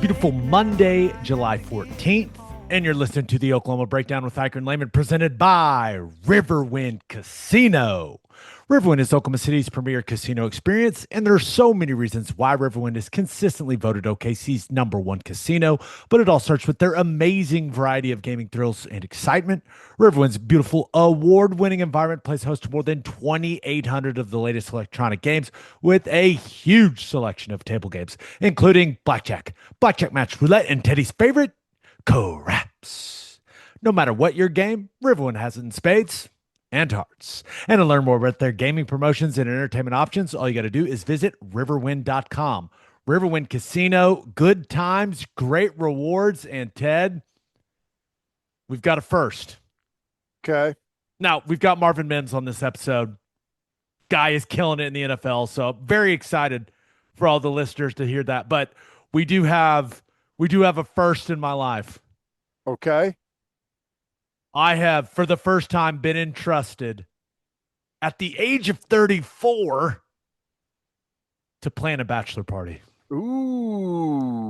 beautiful Monday, July 14th, and you're listening to the Oklahoma Breakdown with Ikard and Lehman, presented by Riverwind Casino. Riverwind is Oklahoma City's premier casino experience, and there are so many reasons why Riverwind is consistently voted OKC's #1 casino, but it all starts with their amazing variety of gaming thrills and excitement. Riverwind's beautiful, award-winning environment plays host to more than 2,800 of the latest electronic games with a huge selection of table games, including blackjack, match roulette, and Teddy's favorite, craps. No matter what your game, Riverwind has it in spades and hearts. And to learn more about their gaming promotions and entertainment options, all you got to do is visit riverwind.com. Riverwind Casino, good times, great rewards, and Ted, we've got a first. Okay. Now, we've got Marvin Mims on this episode. Guy is killing it in the NFL, so very excited for all the listeners to hear that. But we do have a first in my life. Okay. I have, for the first time, been entrusted at the age of 34 to plan a bachelor party. Ooh.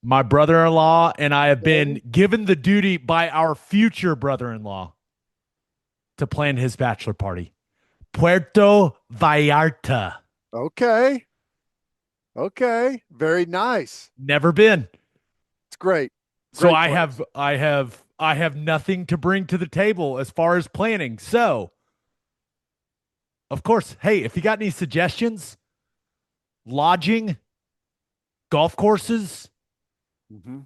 My brother-in-law and I have been given the duty by our future brother-in-law to plan his bachelor party. Puerto Vallarta. Okay. Okay. Very nice. Never been. It's great. So Great I have nothing to bring to the table as far as planning. So, of course, hey, if you got any suggestions, lodging, golf courses,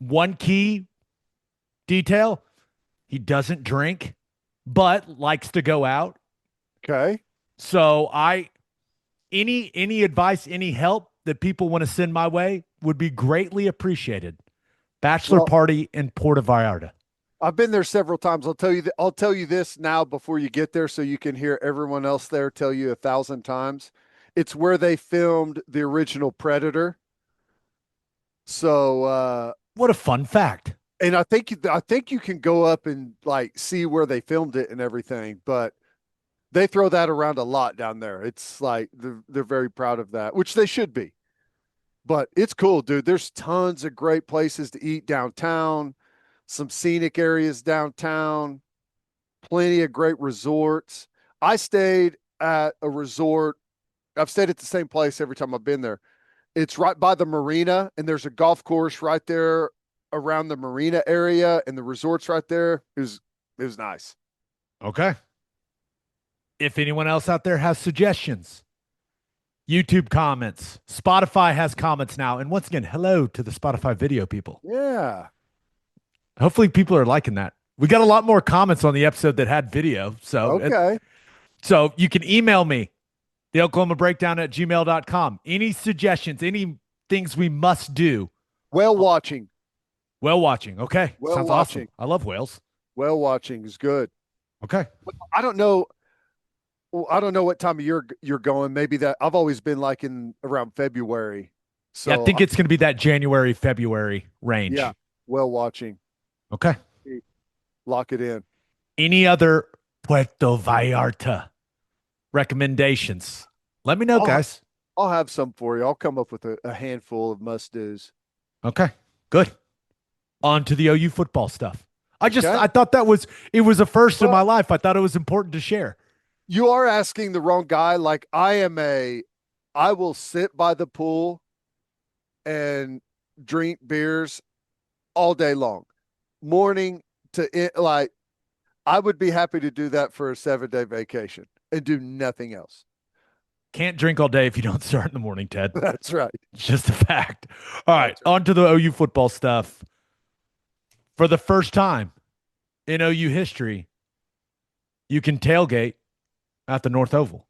one key detail, he doesn't drink, but likes to go out. Okay. So any advice, any help that people want to send my way would be greatly appreciated. Bachelor party in Puerto Vallarta. I've been there several times. I'll tell you this now before you get there so you can hear everyone else there tell you 1,000 times. It's where they filmed the original Predator. So what a fun fact. And I think you can go up and like see where they filmed it and everything, but they throw that around a lot down there. It's like they're very proud of that, which they should be. But it's cool, dude. There's tons of great places to eat downtown, some scenic areas downtown, plenty of great resorts. I stayed at a resort. I've stayed at the same place every time I've been there. It's right by the marina, and there's a golf course right there around the marina area, and the resort's right there. It was nice. Okay. If anyone else out there has suggestions, YouTube comments, Spotify has comments now. And once again, hello to the Spotify video people. Yeah. Hopefully people are liking that. We got a lot more comments on the episode that had video. So, okay. So you can email me, the Oklahoma Breakdown at gmail.com. Any suggestions, any things we must do. Whale watching. Whale watching. Okay. Whale Sounds watching. Awesome. I love whales. Whale watching is good. Okay. I don't know what time of year you're going. Maybe that I've always been like in around February. So yeah, I think it's going to be that January, February range. Yeah. Whale watching. Okay. Lock it in. Any other Puerto Vallarta recommendations? Let me know, guys. I'll have some for you. I'll come up with a handful of must-dos. Okay, good. On to the OU football stuff. I thought it was a first in my life. I thought it was important to share. You are asking the wrong guy. Like I will sit by the pool and drink beers all day long. Morning to like, I would be happy to do that for a 7-day vacation and do nothing else. Can't drink all day if you don't start in the morning, Ted. That's right. It's just a fact. All right, on to the OU football stuff. For the first time in OU history, you can tailgate at the North Oval.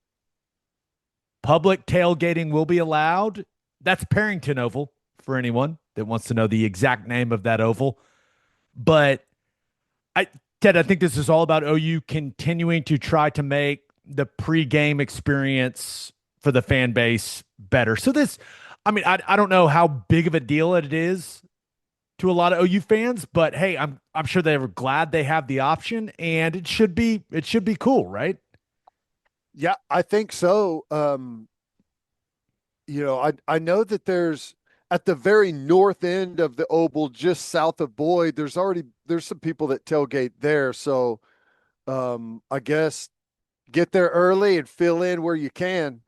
Public tailgating will be allowed. That's Parrington Oval for anyone that wants to know the exact name of that oval. But Ted, I think this is all about OU continuing to try to make the pregame experience for the fan base better. So I don't know how big of a deal it is to a lot of OU fans, but hey, I'm sure they're glad they have the option, and it should be cool, right? Yeah, I think so. I know that there's at the very north end of the oval, just south of Boyd, there's some people that tailgate there. So I guess get there early and fill in where you can.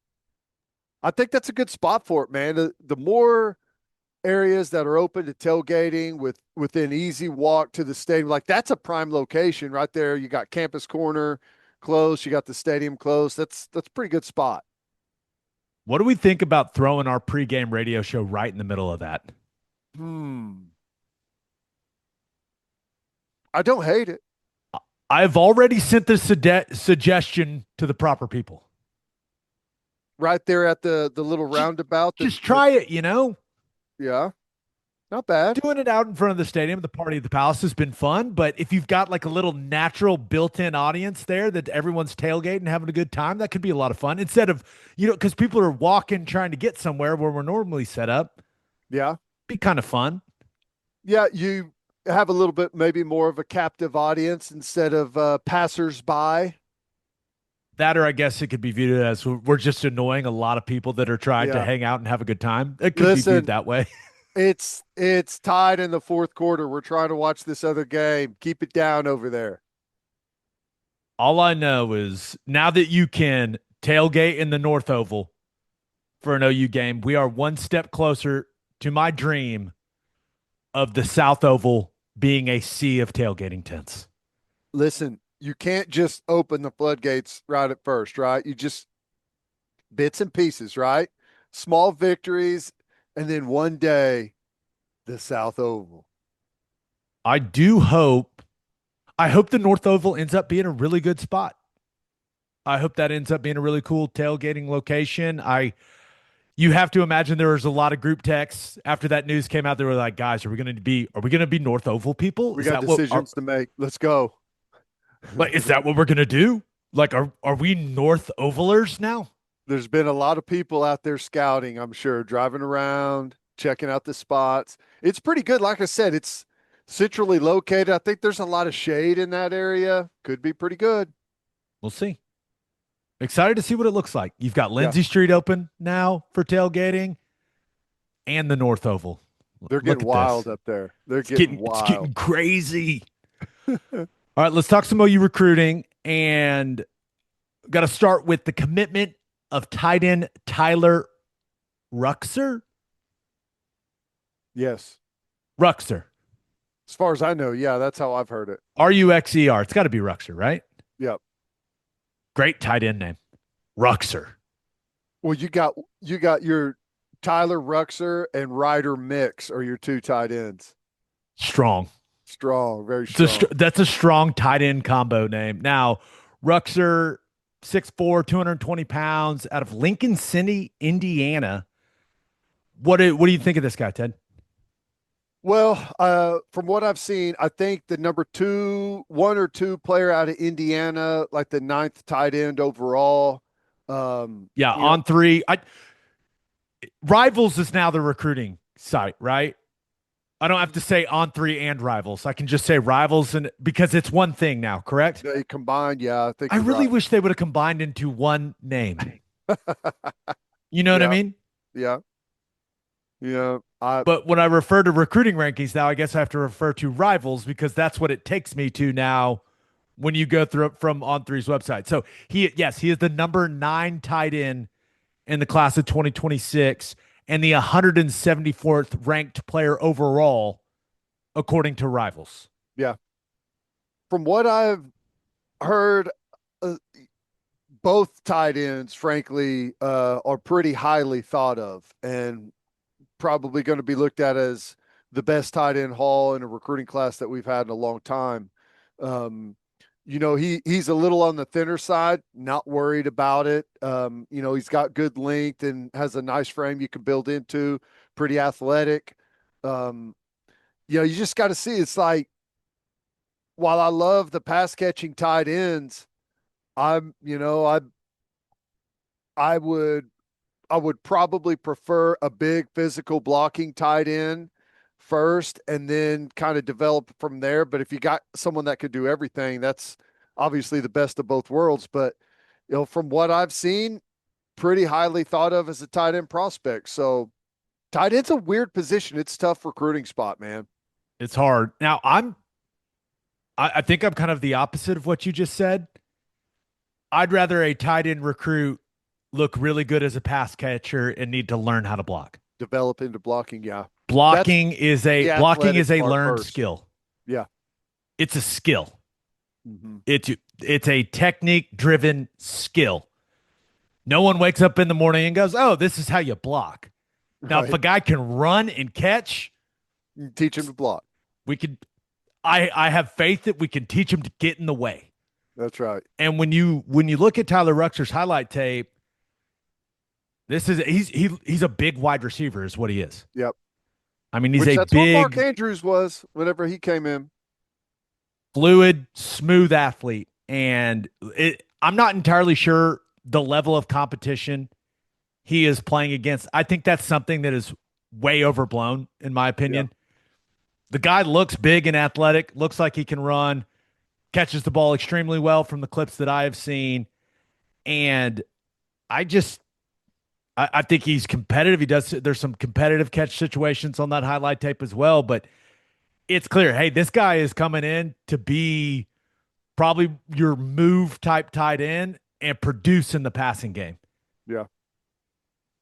I think that's a good spot for it, man. The more areas that are open to tailgating within easy walk to the stadium, like that's a prime location right there. You got Campus Corner close, you got the stadium close. That's a pretty good spot. What do we think about throwing our pregame radio show right in the middle of that? I don't hate it. I've already sent the suggestion to the proper people. Right there at the little roundabout. Just try it, you know? Yeah. Not bad. Doing it out in front of the stadium, the party at the Palace has been fun. But if you've got like a little natural built-in audience there that everyone's tailgating, having a good time, that could be a lot of fun. Instead of, because people are walking, trying to get somewhere where we're normally set up. Yeah. Be kind of fun. Yeah, you have a little bit, maybe more of a captive audience instead of passers-by. That, or I guess it could be viewed as we're just annoying a lot of people that are trying to hang out and have a good time. It could be viewed that way. It's tied in the fourth quarter. We're trying to watch this other game. Keep it down over there. All I know is now that you can tailgate in the North Oval for an OU game, we are one step closer to my dream of the South Oval being a sea of tailgating tents. Listen, you can't just open the floodgates right at first, right? You just bits and pieces, right? Small victories, and then one day, the South Oval. I hope the North Oval ends up being a really good spot. I hope that ends up being a really cool tailgating location. You have to imagine there was a lot of group texts after that news came out. They were like, guys, are we going to be North Oval people? We got decisions to make. Let's go. Like, is that what we're going to do? Like, are we North Ovalers now? There's been a lot of people out there scouting, I'm sure, driving around, checking out the spots. It's pretty good. Like I said, it's centrally located. I think there's a lot of shade in that area. Could be pretty good. We'll see. Excited to see what it looks like. You've got Lindsay Street open now for tailgating and the North Oval. They're getting wild up there. It's getting crazy. All right, let's talk some OU recruiting, and got to start with the commitment of tight end Tyler Ruxer. Yes. Ruxer. As far as I know, yeah, that's how I've heard it. Ruxer. It's got to be Ruxer, right? Yep. Great tight end name. Ruxer. Well, you got your Tyler Ruxer and Ryder Mix are your two tight ends. Strong, very strong. That's a strong tight end combo name. Now, Ruxer, 6'4", 220 pounds, out of Lincoln City, Indiana. What do you think of this guy, Ted? Well, from what I've seen, I think the number 1 or 2 player out of Indiana, like the 9th tight end overall. On 3. Rivals is now the recruiting site, right? I don't have to say On 3 and Rivals. I can just say Rivals, and because it's one thing now, correct? They combined, yeah. I think I really wish they would have combined into one name. You know what I mean? Yeah. Yeah. But when I refer to recruiting rankings now, I guess I have to refer to Rivals because that's what it takes me to now when you go through it from On3's website. So he is the number 9 tight end in the class of 2026 and the 174th ranked player overall, according to Rivals. Yeah. From what I've heard, both tight ends, frankly, are pretty highly thought of and probably going to be looked at as the best tight end haul in a recruiting class that we've had in a long time. He's a little on the thinner side, not worried about it. He's got good length and has a nice frame you can build into, pretty athletic. You just got to see. It's like, while I love the pass catching tight ends, I would probably prefer a big physical blocking tight end first and then kind of develop from there. But if you got someone that could do everything, that's obviously the best of both worlds. But, from what I've seen, pretty highly thought of as a tight end prospect. So Tight end's a weird position. It's a tough recruiting spot, man. It's hard. Now I think I'm kind of the opposite of what you just said. I'd rather a tight end recruit look really good as a pass catcher and need to learn how to block. Develop into blocking, yeah. That's the Blocking athletic is a part learned first. skill. Yeah. It's a skill. Hmm. It's a technique driven skill. No one wakes up in the morning and goes, "Oh, this is how you block." Now, if Right. a guy can run and catch, You teach him to block. we could. I have faith that we can teach him to get in the way. That's right. And when you look at Tyler Ruxer's highlight tape, this is he's a big wide receiver, is what he is. Yep. I mean, he's Which a that's what Mark big, Andrews was whenever he came in. fluid, smooth athlete, and I'm not entirely sure the level of competition he is playing against. I think that's something that is way overblown, in my Yeah. opinion. The guy looks big and athletic, looks like he can run, catches the ball extremely well from the clips that I have seen. And I just, I think he's competitive. There's some competitive catch situations on that highlight tape as well. But it's clear, hey, this guy is coming in to be probably your move type tight end and produce in the passing game. Yeah.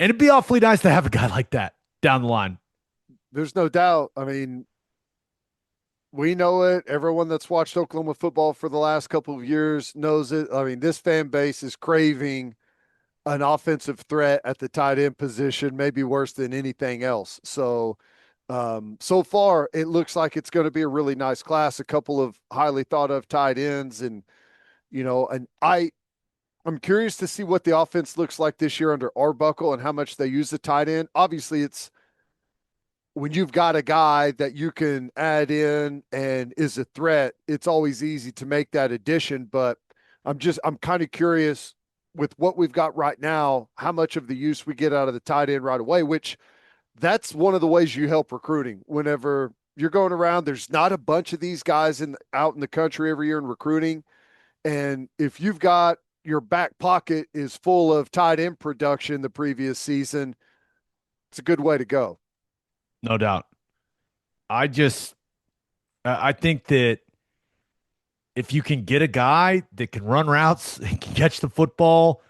And it'd be awfully nice to have a guy like that down the line. There's no doubt. I mean, we know it. Everyone that's watched Oklahoma football for the last couple of years knows it. I mean, this fan base is craving an offensive threat at the tight end position, maybe worse than anything else. So, so far, it looks like it's going to be a really nice class. A couple of highly thought of tight ends, and I'm curious to see what the offense looks like this year under Arbuckle and how much they use the tight end. Obviously, it's when you've got a guy that you can add in and is a threat, it's always easy to make that addition. But I'm kind of curious with what we've got right now, how much of the use we get out of the tight end right away, which that's one of the ways you help recruiting. Whenever you're going around, there's not a bunch of these guys out in the country every year in recruiting. And if you've got your back pocket is full of tight end production the previous season, it's a good way to go. No doubt. I just, I think that if you can get a guy that can run routes and can catch the football,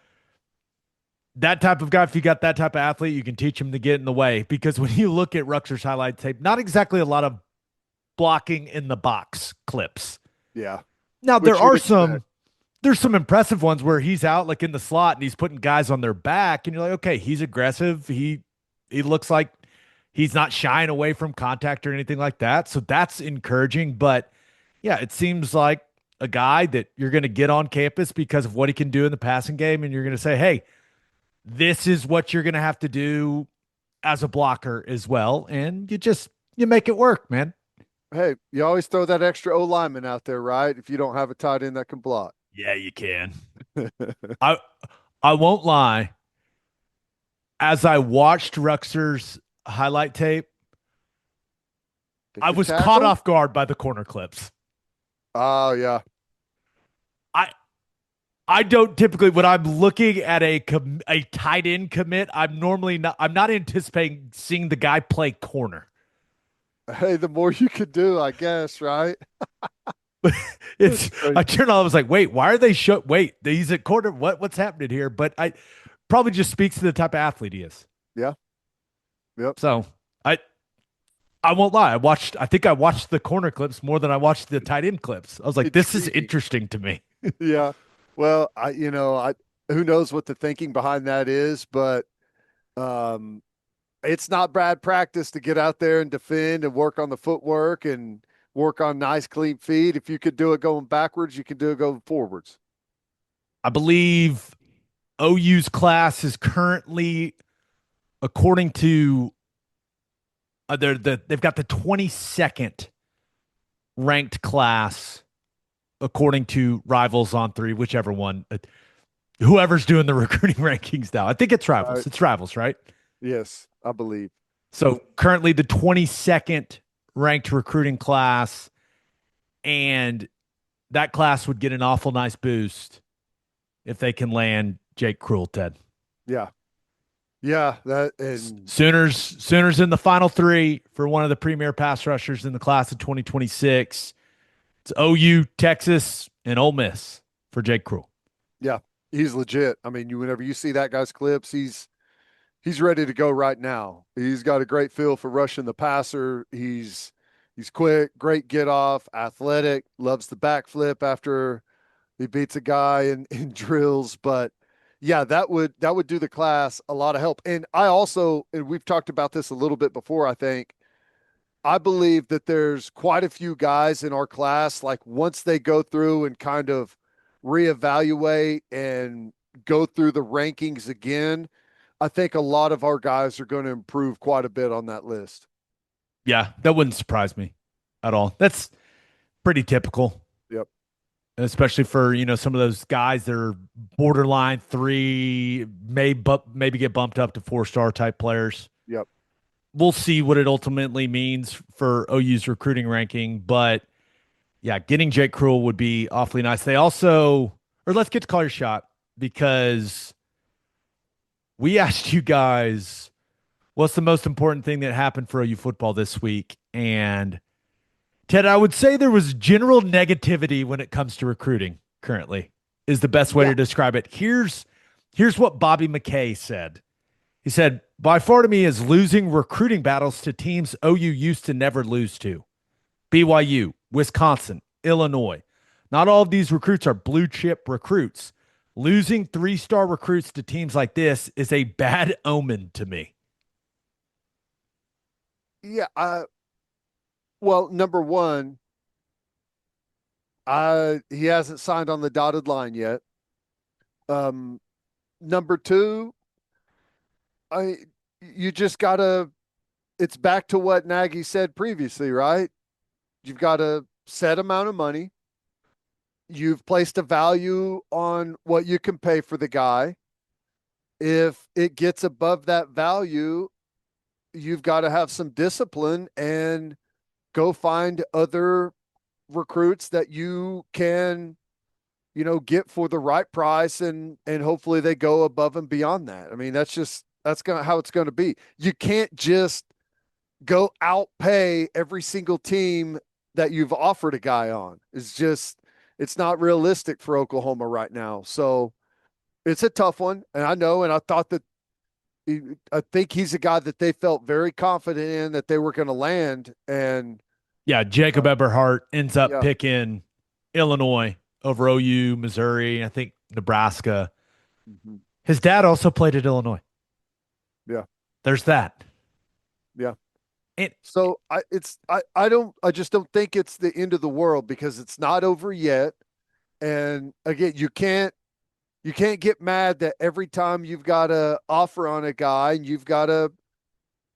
that type of guy, if you got that type of athlete, you can teach him to get in the way. Because when you look at Ruxer's highlight tape, not exactly a lot of blocking in the box clips. Yeah. Now Which there's some impressive ones where he's out like in the slot and he's putting guys on their back, and you're like, okay, he's aggressive. He looks like he's not shying away from contact or anything like that. So that's encouraging. But yeah, it seems like a guy that you're going to get on campus because of what he can do in the passing game, and you're going to say, hey, this is what you're going to have to do as a blocker as well. And you make it work, man. Hey, you always throw that extra O lineman out there, right? If you don't have a tight end that can block. Yeah, you can. I I won't lie. As I watched Ruxer's highlight tape, Pick I your was caught tackle? off guard by the corner clips. Oh, yeah. I I don't typically when I'm looking at a tight end commit, I'm not anticipating seeing the guy play corner. Hey, the more you could do, I guess, right? It's Great. I turned on, I was like, wait, why are they wait, he's at corner. What's happening here? But I probably just speaks to the type of athlete he is. Yeah. Yep. So I won't lie. I think I watched the corner clips more than I watched the tight end clips. I was like, this is Intriguing. interesting to me. Yeah. Well, who knows what the thinking behind that is, but um, it's not bad practice to get out there and defend and work on the footwork and work on nice clean feet. If you could do it going backwards, you can do it going forwards. I believe OU's class is currently, according to they've got the 22nd ranked class according to Rivals on 3, whichever one, whoever's doing the recruiting rankings now. I think it's Rivals. It's Rivals, right? Yes, I believe. So currently the 22nd ranked recruiting class, and that class would get an awful nice boost if they can land Jake Cruel, Ted. Yeah. Yeah, that and Sooners in the final three for one of the premier pass rushers in the class of 2026. It's OU, Texas, and Ole Miss for Jake Cruel. yeah, he's legit. I mean, whenever you see that guy's clips, he's ready to go right now. He's got a great feel for rushing the passer. He's quick, great get off, athletic, loves the backflip after he beats a guy in drills. But yeah, that would do the class a lot of help. And I also, and we've talked about this a little bit before, I think. I believe that there's quite a few guys in our class, like once they go through and kind of reevaluate and go through the rankings again, I think a lot of our guys are going to improve quite a bit on that list. Yeah, that wouldn't surprise me at all. That's pretty typical, Yep. especially for some of those guys that are borderline three, maybe get bumped up to 4-star type players. Yep. We'll see what it ultimately means for OU's recruiting ranking, but yeah, getting Jake Cruel would be awfully nice. They also, or let's get to call your shot, because we asked you guys what's the most important thing that happened for OU football this week, and Ted, I would say there was general negativity when it comes to recruiting currently, is the best way to describe it. Here's what Bobby McKay said. He said, by far to me is losing recruiting battles to teams OU used to never lose to. BYU, Wisconsin, Illinois. Not all of these recruits are blue chip recruits. Losing 3-star recruits to teams like this is a bad omen to me. Yeah. Well, number one, he hasn't signed on the dotted line yet. Number two, you just gotta. It's back to what Nagy said previously, right? You've got a set amount of money. You've placed a value on what you can pay for the guy. If it gets above that value, you've got to have some discipline and go find other recruits that you can, get for the right price, and hopefully they go above and beyond that. I mean, that's how it's going to be. You can't just go outpay every single team that you've offered a guy on. It's not realistic for Oklahoma right now. So it's a tough one. And I know, and I think he's a guy that they felt very confident in that they were going to land. And yeah, Jacob Eberhardt ends up yeah. picking Illinois over OU, Missouri, I think Nebraska. Mm-hmm. His dad also played at Illinois. Yeah. There's that. Yeah. And so I just don't think it's the end of the world, because it's not over yet. And again, you can't get mad that every time you've got an offer on a guy and you've got to,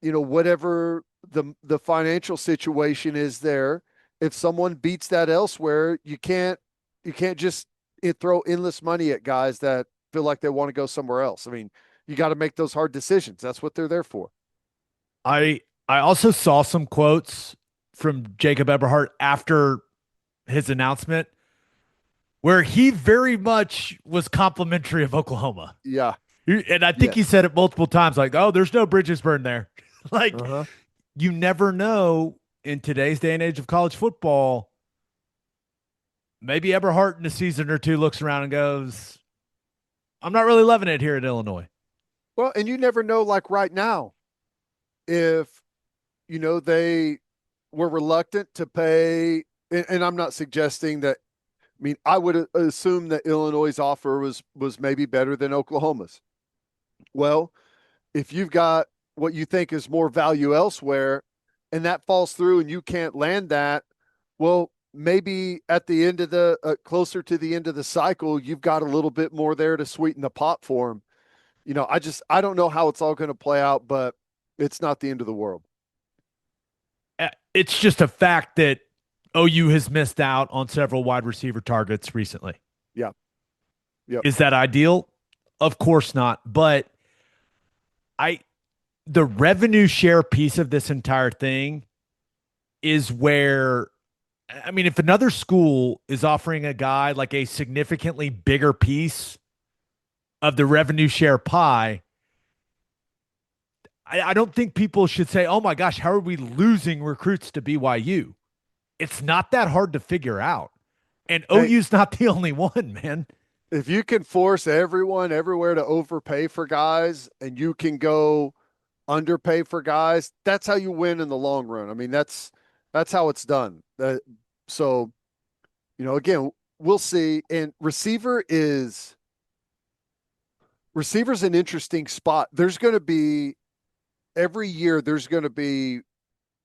whatever the financial situation is there, if someone beats that elsewhere, you can't just throw endless money at guys that feel like they want to go somewhere else. I mean, you got to make those hard decisions. That's what they're there for. I also saw some quotes from Jacob Eberhardt after his announcement where he very much was complimentary of Oklahoma. Yeah. And I think he said it multiple times, like, oh, there's no bridges burned there. Like, you never know in today's day and age of college football. Maybe Eberhardt in a season or two looks around and goes, I'm not really loving it here at Illinois. Well, and you never know, like right now, if, they were reluctant to pay, and I'm not suggesting that. I mean, I would assume that Illinois' offer was maybe better than Oklahoma's. Well, if you've got what you think is more value elsewhere and that falls through and you can't land that, well, maybe at the end of the closer to the end of the cycle, you've got a little bit more there to sweeten the pot for them. I don't know how it's all going to play out, but it's not the end of the world. It's just a fact that OU has missed out on several wide receiver targets recently. Yeah. Yep. Is that ideal? Of course not. But the revenue share piece of this entire thing is where, I mean, if another school is offering a guy like a significantly bigger piece of the revenue share pie, I don't think people should say, oh my gosh, how are we losing recruits to BYU? It's not that hard to figure out. And Hey, OU's not the only one, man. if you can force everyone everywhere to overpay for guys and you can go underpay for guys, that's how you win in the long run. I mean, that's how it's done. So, again, we'll see. And receiver's an interesting spot. There's going to be every year there's going to be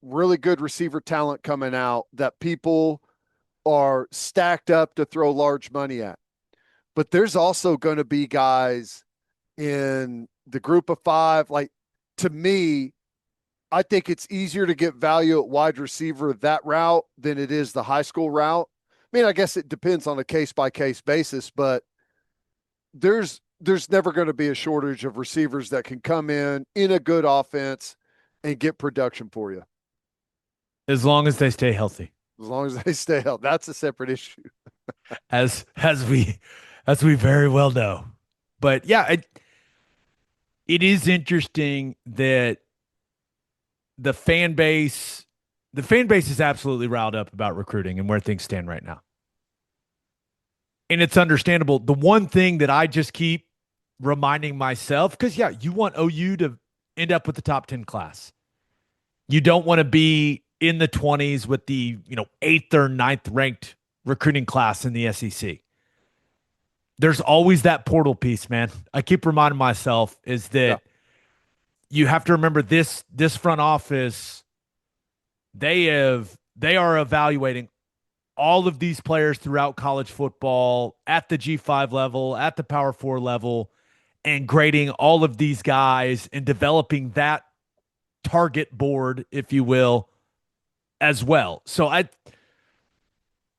really good receiver talent coming out that people are stacked up to throw large money at. But there's also going to be guys in the group of five. Like, to me, I think it's easier to get value at wide receiver that route than it is the high school route. I mean, I guess it depends on a case by case basis, but there's never going to be a shortage of receivers that can come in a good offense and get production for you. As long as they stay healthy. As long as they stay healthy. That's a separate issue. as we very well know. But yeah, it is interesting that the fan base is absolutely riled up about recruiting and where things stand right now. And it's understandable. The one thing that I just keep reminding myself, because yeah, you want OU to end up with the top 10 class. You don't want to be in the 20s with the, 8th or 9th ranked recruiting class in the SEC. There's always that portal piece, man. I keep reminding myself is that you have to remember this front office, they are evaluating all of these players throughout college football at the G5 level, at the Power 4 level, and grading all of these guys and developing that target board, if you will, as well. So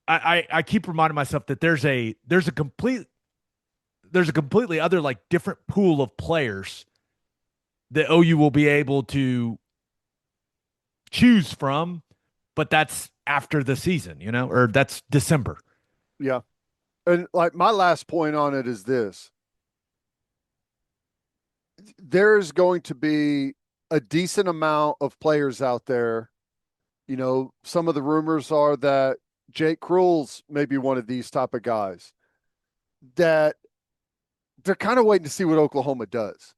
I keep reminding myself that there's a completely other like different pool of players that OU will be able to choose from, but that's after the season, or that's December. Yeah. And like my last point on it is this. There's going to be a decent amount of players out there. Some of the rumors are that Jake Krull's maybe one of these type of guys that they're kind of waiting to see what Oklahoma does.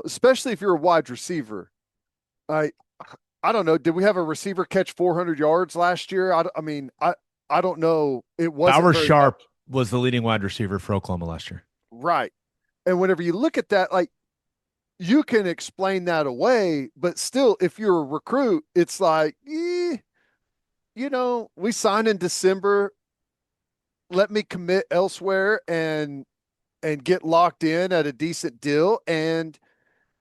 Especially if you're a wide receiver. I don't know. Did we have a receiver catch 400 yards last year? I don't know. It wasn't Bauer very Sharp much. was the leading wide receiver for Oklahoma last year. Right. And whenever you look at that, like, you can explain that away, but still, if you're a recruit, it's like, we signed in December. Let me commit elsewhere and get locked in at a decent deal. And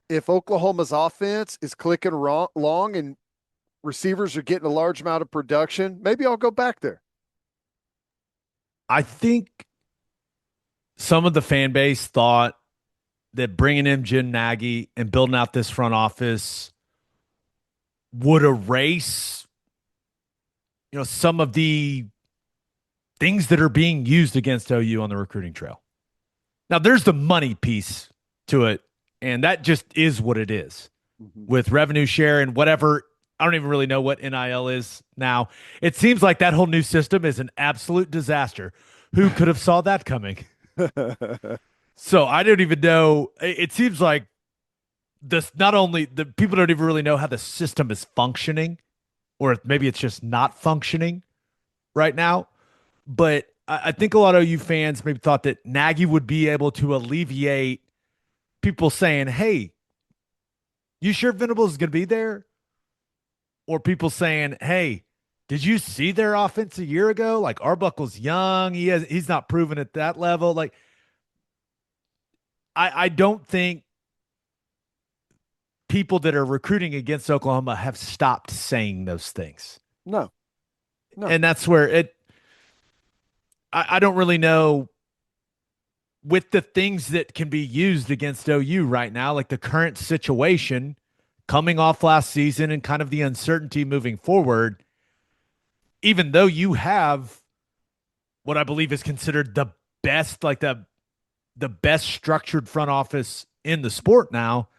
if Oklahoma's offense is clicking along and receivers are getting a large amount of production, maybe I'll go back there. I think some of the fan base thought that bringing in Jim Nagy and building out this front office would erase, some of the things that are being used against OU on the recruiting trail. Now, there's the money piece to it, and that just is what it is with revenue share and whatever. I don't even really know what NIL is now. It seems like that whole new system is an absolute disaster. Who could have saw that coming? So I don't even know. It seems like not only the people don't even really know how the system is functioning, or maybe it's just not functioning right now. But I think a lot of OU fans maybe thought that Nagy would be able to alleviate people saying, hey, you sure Venables is going to be there? Or people saying, hey, did you see their offense a year ago? Like, Arbuckle's young. He's not proven at that level. Like, I don't think people that are recruiting against Oklahoma have stopped saying those things. No. And that's where I don't really know with the things that can be used against OU right now, like the current situation coming off last season and kind of the uncertainty moving forward, even though you have what I believe is considered the best, like the best structured front office in the sport now,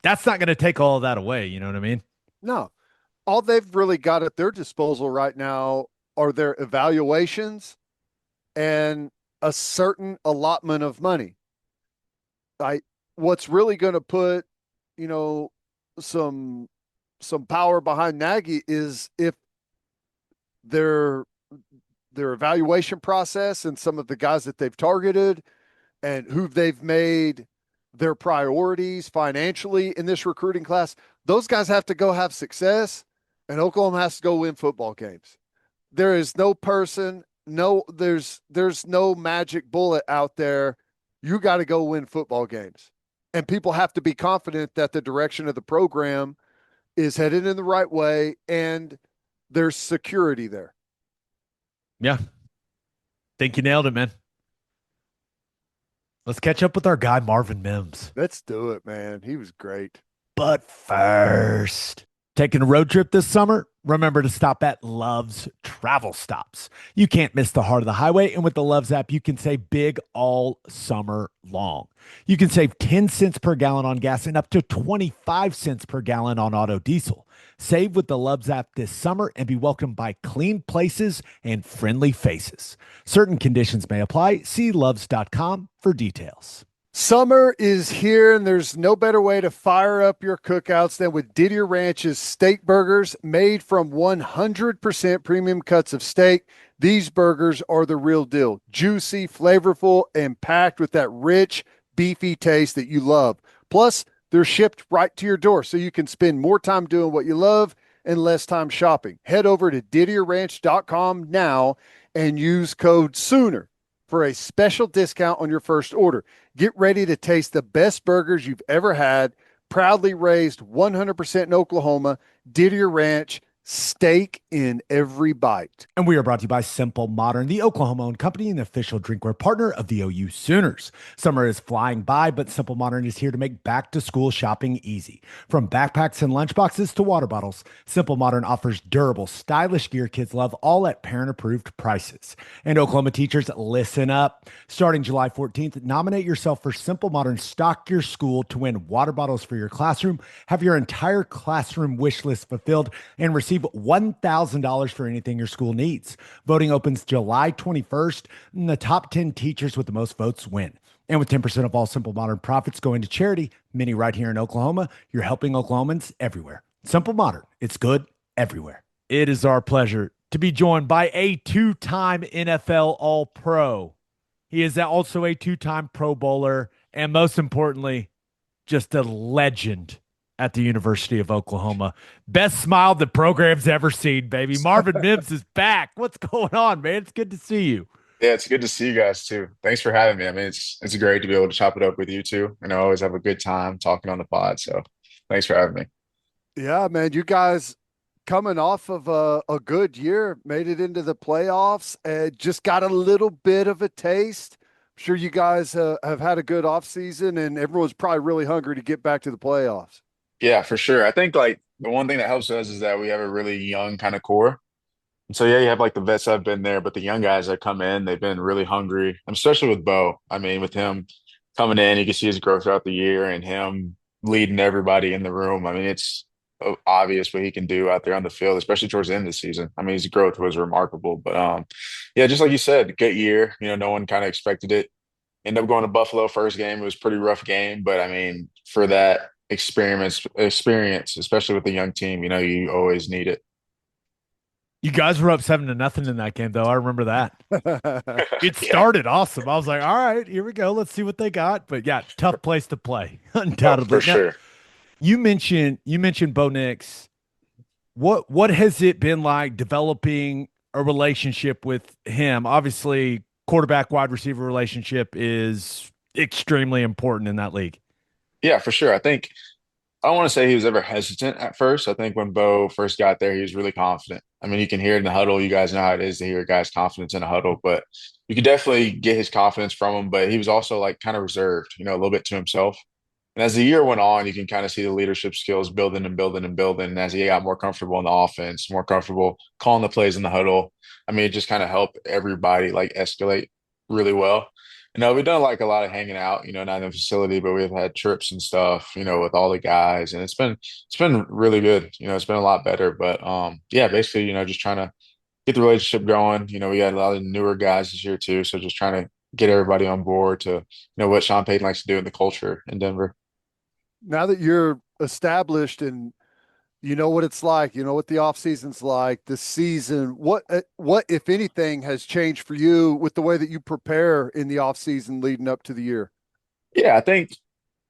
That's not going to take all of that away. You know what I mean? No, all they've really got at their disposal right now are their evaluations and a certain allotment of money. I what's really going to put, you know, some some power behind Nagy is if their their evaluation process and some of the guys that they've targeted and who they've made their priorities financially in this recruiting class, those guys have to go have success, and Oklahoma has to go win football games. There is no person, no, there's no magic bullet out there. You got to go win football games. And people have to be confident that the direction of the program is headed in the right way and there's security there. Yeah. Think you nailed it, man. Let's catch up with our guy, Marvin Mims. Let's do it, man. He was great. But first, taking a road trip this summer? Remember to stop at Love's Travel Stops. You can't miss the heart of the highway, and with the Love's app, you can save big all summer long. You can save 10 cents per gallon on gas and up to 25 cents per gallon on auto diesel. Save with the Love's app this summer and be welcomed by clean places and friendly faces. Certain conditions may apply. See loves.com for details. Summer is here, and there's no better way to fire up your cookouts than with Didier Ranch's steak burgers made from 100% premium cuts of steak. These burgers are the real deal. Juicy, flavorful, and packed with that rich, beefy taste that you love. Plus, they're shipped right to your door, so you can spend more time doing what you love and less time shopping. Head over to DidierRanch.com now and use code SOONER for a special discount on your first order. Get ready to taste the best burgers you've ever had. Proudly raised 100% in Oklahoma. Didier Ranch, steak in every bite. And we are brought to you by Simple Modern, the Oklahoma-owned company and official drinkware partner of the OU Sooners. Summer is flying by, but Simple Modern is here to make back-to-school shopping easy. From backpacks and lunchboxes to water bottles, Simple Modern offers durable, stylish gear kids love, all at parent-approved prices. And Oklahoma teachers, listen up. Starting July 14th, nominate yourself for Simple Modern Stock Your School to win water bottles for your classroom, have your entire classroom wish list fulfilled, and receive $1,000 for anything your school needs. Voting opens July 21st, and the top 10 teachers with the most votes win. And with 10% of all Simple Modern profits going to charity, many right here in Oklahoma, you're helping Oklahomans everywhere. Simple Modern, it's good everywhere. It is our pleasure to be joined by a two-time NFL All-Pro. He is also a two-time Pro Bowler, and most importantly, just a legend at the University of Oklahoma. Best smile the program's ever seen, baby. Marvin Mims is back. What's going on, man? It's good to see you. Yeah, it's good to see you guys too. Thanks for having me. I mean, it's great to be able to chop it up with you too. And I always have a good time talking on the pod. So thanks for having me. Yeah, man, you guys coming off of a good year, made it into the playoffs, and just got a little bit of a taste. I'm sure you guys have had a good offseason, and everyone's probably really hungry to get back to the playoffs. Yeah, for sure. I think like the one thing that helps us is that we have a really young kind of core. And so yeah, you have like the vets that have been there, but the young guys that come in, they've been really hungry, and especially with Bo. I mean, with him coming in, you can see his growth throughout the year and him leading everybody in the room. I mean, it's obvious what he can do out there on the field, especially towards the end of the season. I mean, his growth was remarkable. But yeah, just like you said, good year. You know, no one kind of expected it. Ended up going to Buffalo first game. It was a pretty rough game, but I mean, for that experience, especially with the young team, you know, you always need it. You guys were up 7-0 in that game, though. I remember that. It Yeah. started awesome. I was like, all right, here we go. Let's see what they got. But yeah, tough place to play, Oh, undoubtedly. for Now, sure. you mentioned Bo Nix. What has it been like developing a relationship with him? Obviously, quarterback wide receiver relationship is extremely important in that league. Yeah, for sure. I don't want to say he was ever hesitant at first. I think when Bo first got there, he was really confident. I mean, you can hear it in the huddle. You guys know how it is to hear a guy's confidence in a huddle, but you could definitely get his confidence from him. But he was also like kind of reserved, you know, a little bit to himself. And as the year went on, you can kind of see the leadership skills building and building and building. And as he got more comfortable in the offense, more comfortable calling the plays in the huddle, I mean, it just kind of helped everybody like escalate really well. No, we've done like a lot of hanging out, not in the facility, but we've had trips and stuff, with all the guys, and it's been really good. It's been a lot better. But yeah, basically, just trying to get the relationship going. We got a lot of newer guys this year too, so just trying to get everybody on board to what Sean Payton likes to do in the culture in Denver. Now that you're established and you know what it's like, you know what the off season's like, this season, what if anything has changed for you with the way that you prepare in the off season leading up to the year? Yeah, I think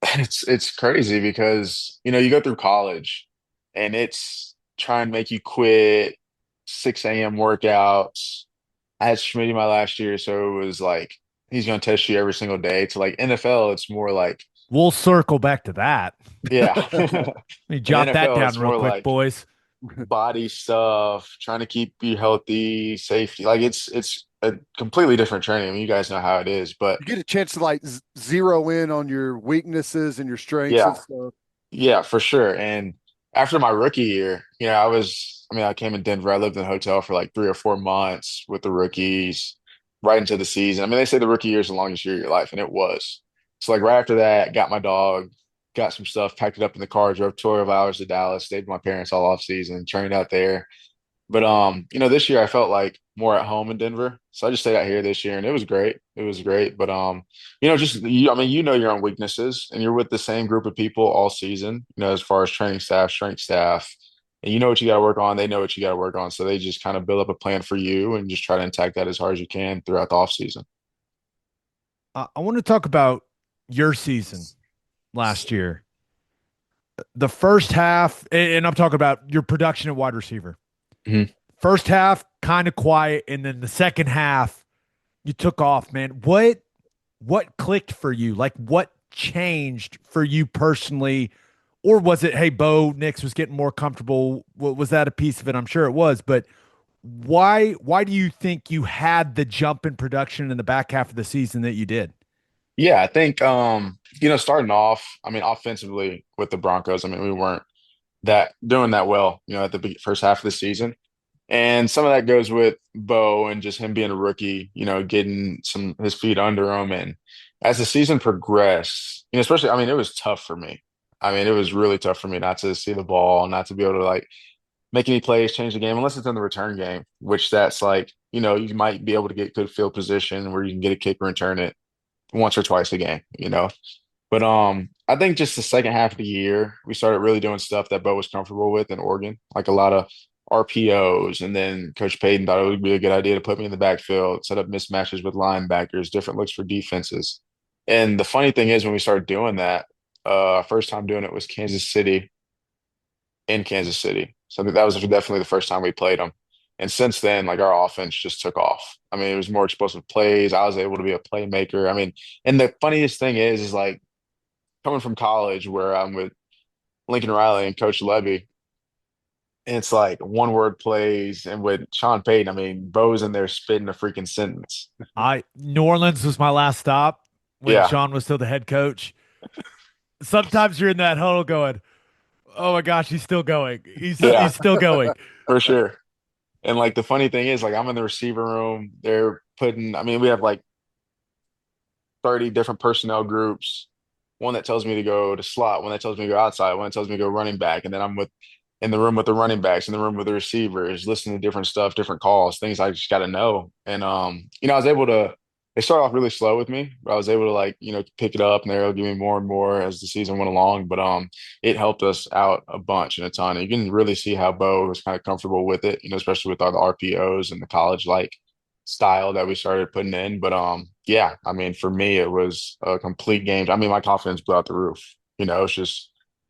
it's crazy because you go through college and it's trying to make you quit 6 a.m. workouts. I had Schmitty my last year, so it was like he's going to test you every single day. To like NFL, it's more like We'll circle back to that. yeah. Let me In jot that NFL, down it's real more quick, like boys. body stuff, trying to keep you healthy, safety. Like it's a completely different training. I mean, you guys know how it is, but You get a chance to like zero in on your weaknesses and your strengths and yeah, stuff. yeah, for sure. And after my rookie year, I came in Denver. I lived in a hotel for like 3 or 4 months with the rookies right into the season. I mean, they say the rookie year is the longest year of your life, and it was. So like right after that, got my dog, got some stuff, packed it up in the car, drove 12 hours to Dallas, stayed with my parents all off season, trained out there. But this year I felt like more at home in Denver. So I just stayed out here this year and it was great. It was great. But just you I mean, your own weaknesses and you're with the same group of people all season, as far as training staff, strength staff, and you know what you gotta work on, they know what you gotta work on. So they just kind of build up a plan for you and just try to attack that as hard as you can throughout the off season. I want to talk about your season last year. The first half, and I'm talking about your production at wide receiver. Mhm. First half, kind of quiet, and then the second half, you took off, man. What clicked for you? Like what changed for you personally? Or was it, hey, Bo Nix was getting more comfortable? Was that a piece of it? I'm sure it was, but why do you think you had the jump in production in the back half of the season that you did? Yeah, I think starting off, I mean, offensively with the Broncos, I mean, we weren't that doing that well, at the first half of the season. And some of that goes with Bo and just him being a rookie, getting some his feet under him. And as the season progressed, especially, I mean, it was tough for me. I mean, it was really tough for me not to see the ball, not to be able to like make any plays, change the game, unless it's in the return game, which that's like, you might be able to get good field position where you can get a kick and return it once or twice a game. But I think just the second half of the year, we started really doing stuff that Bo was comfortable with in Oregon, like a lot of RPOs. And then Coach Payton thought it would be a good idea to put me in the backfield, set up mismatches with linebackers, different looks for defenses. And the funny thing is, when we started doing that, first time doing it was Kansas City in Kansas City. So that was definitely the first time we played them. And since then, like our offense just took off. I mean, it was more explosive plays. I was able to be a playmaker. I mean, and the funniest thing is like coming from college where I'm with Lincoln Riley and Coach Levy, and it's like one word plays. And with Sean Payton, I mean, Bo's in there spitting a freaking sentence. I New Orleans was my last stop when Yeah, Sean was still the head coach. Sometimes you're in that huddle going, "Oh my gosh, he's still going. yeah, He's still going." for sure. And like the funny thing is, like I'm in the receiver room. They're putting, I mean, we have like 30 different personnel groups. One that tells me to go to slot, one that tells me to go outside, one that tells me to go running back. And then I'm with in the room with the running backs, in the room with the receivers, listening to different stuff, different calls, things I just got to know. And I was able to. They started off really slow with me, but I was able to like pick it up, and they'll give me more and more as the season went along. But it helped us out a bunch and a ton. And you can really see how Bo was kind of comfortable with it, especially with all the RPOs and the college like style that we started putting in. But yeah, I mean, for me, it was a complete game. I mean, my confidence blew out the roof. It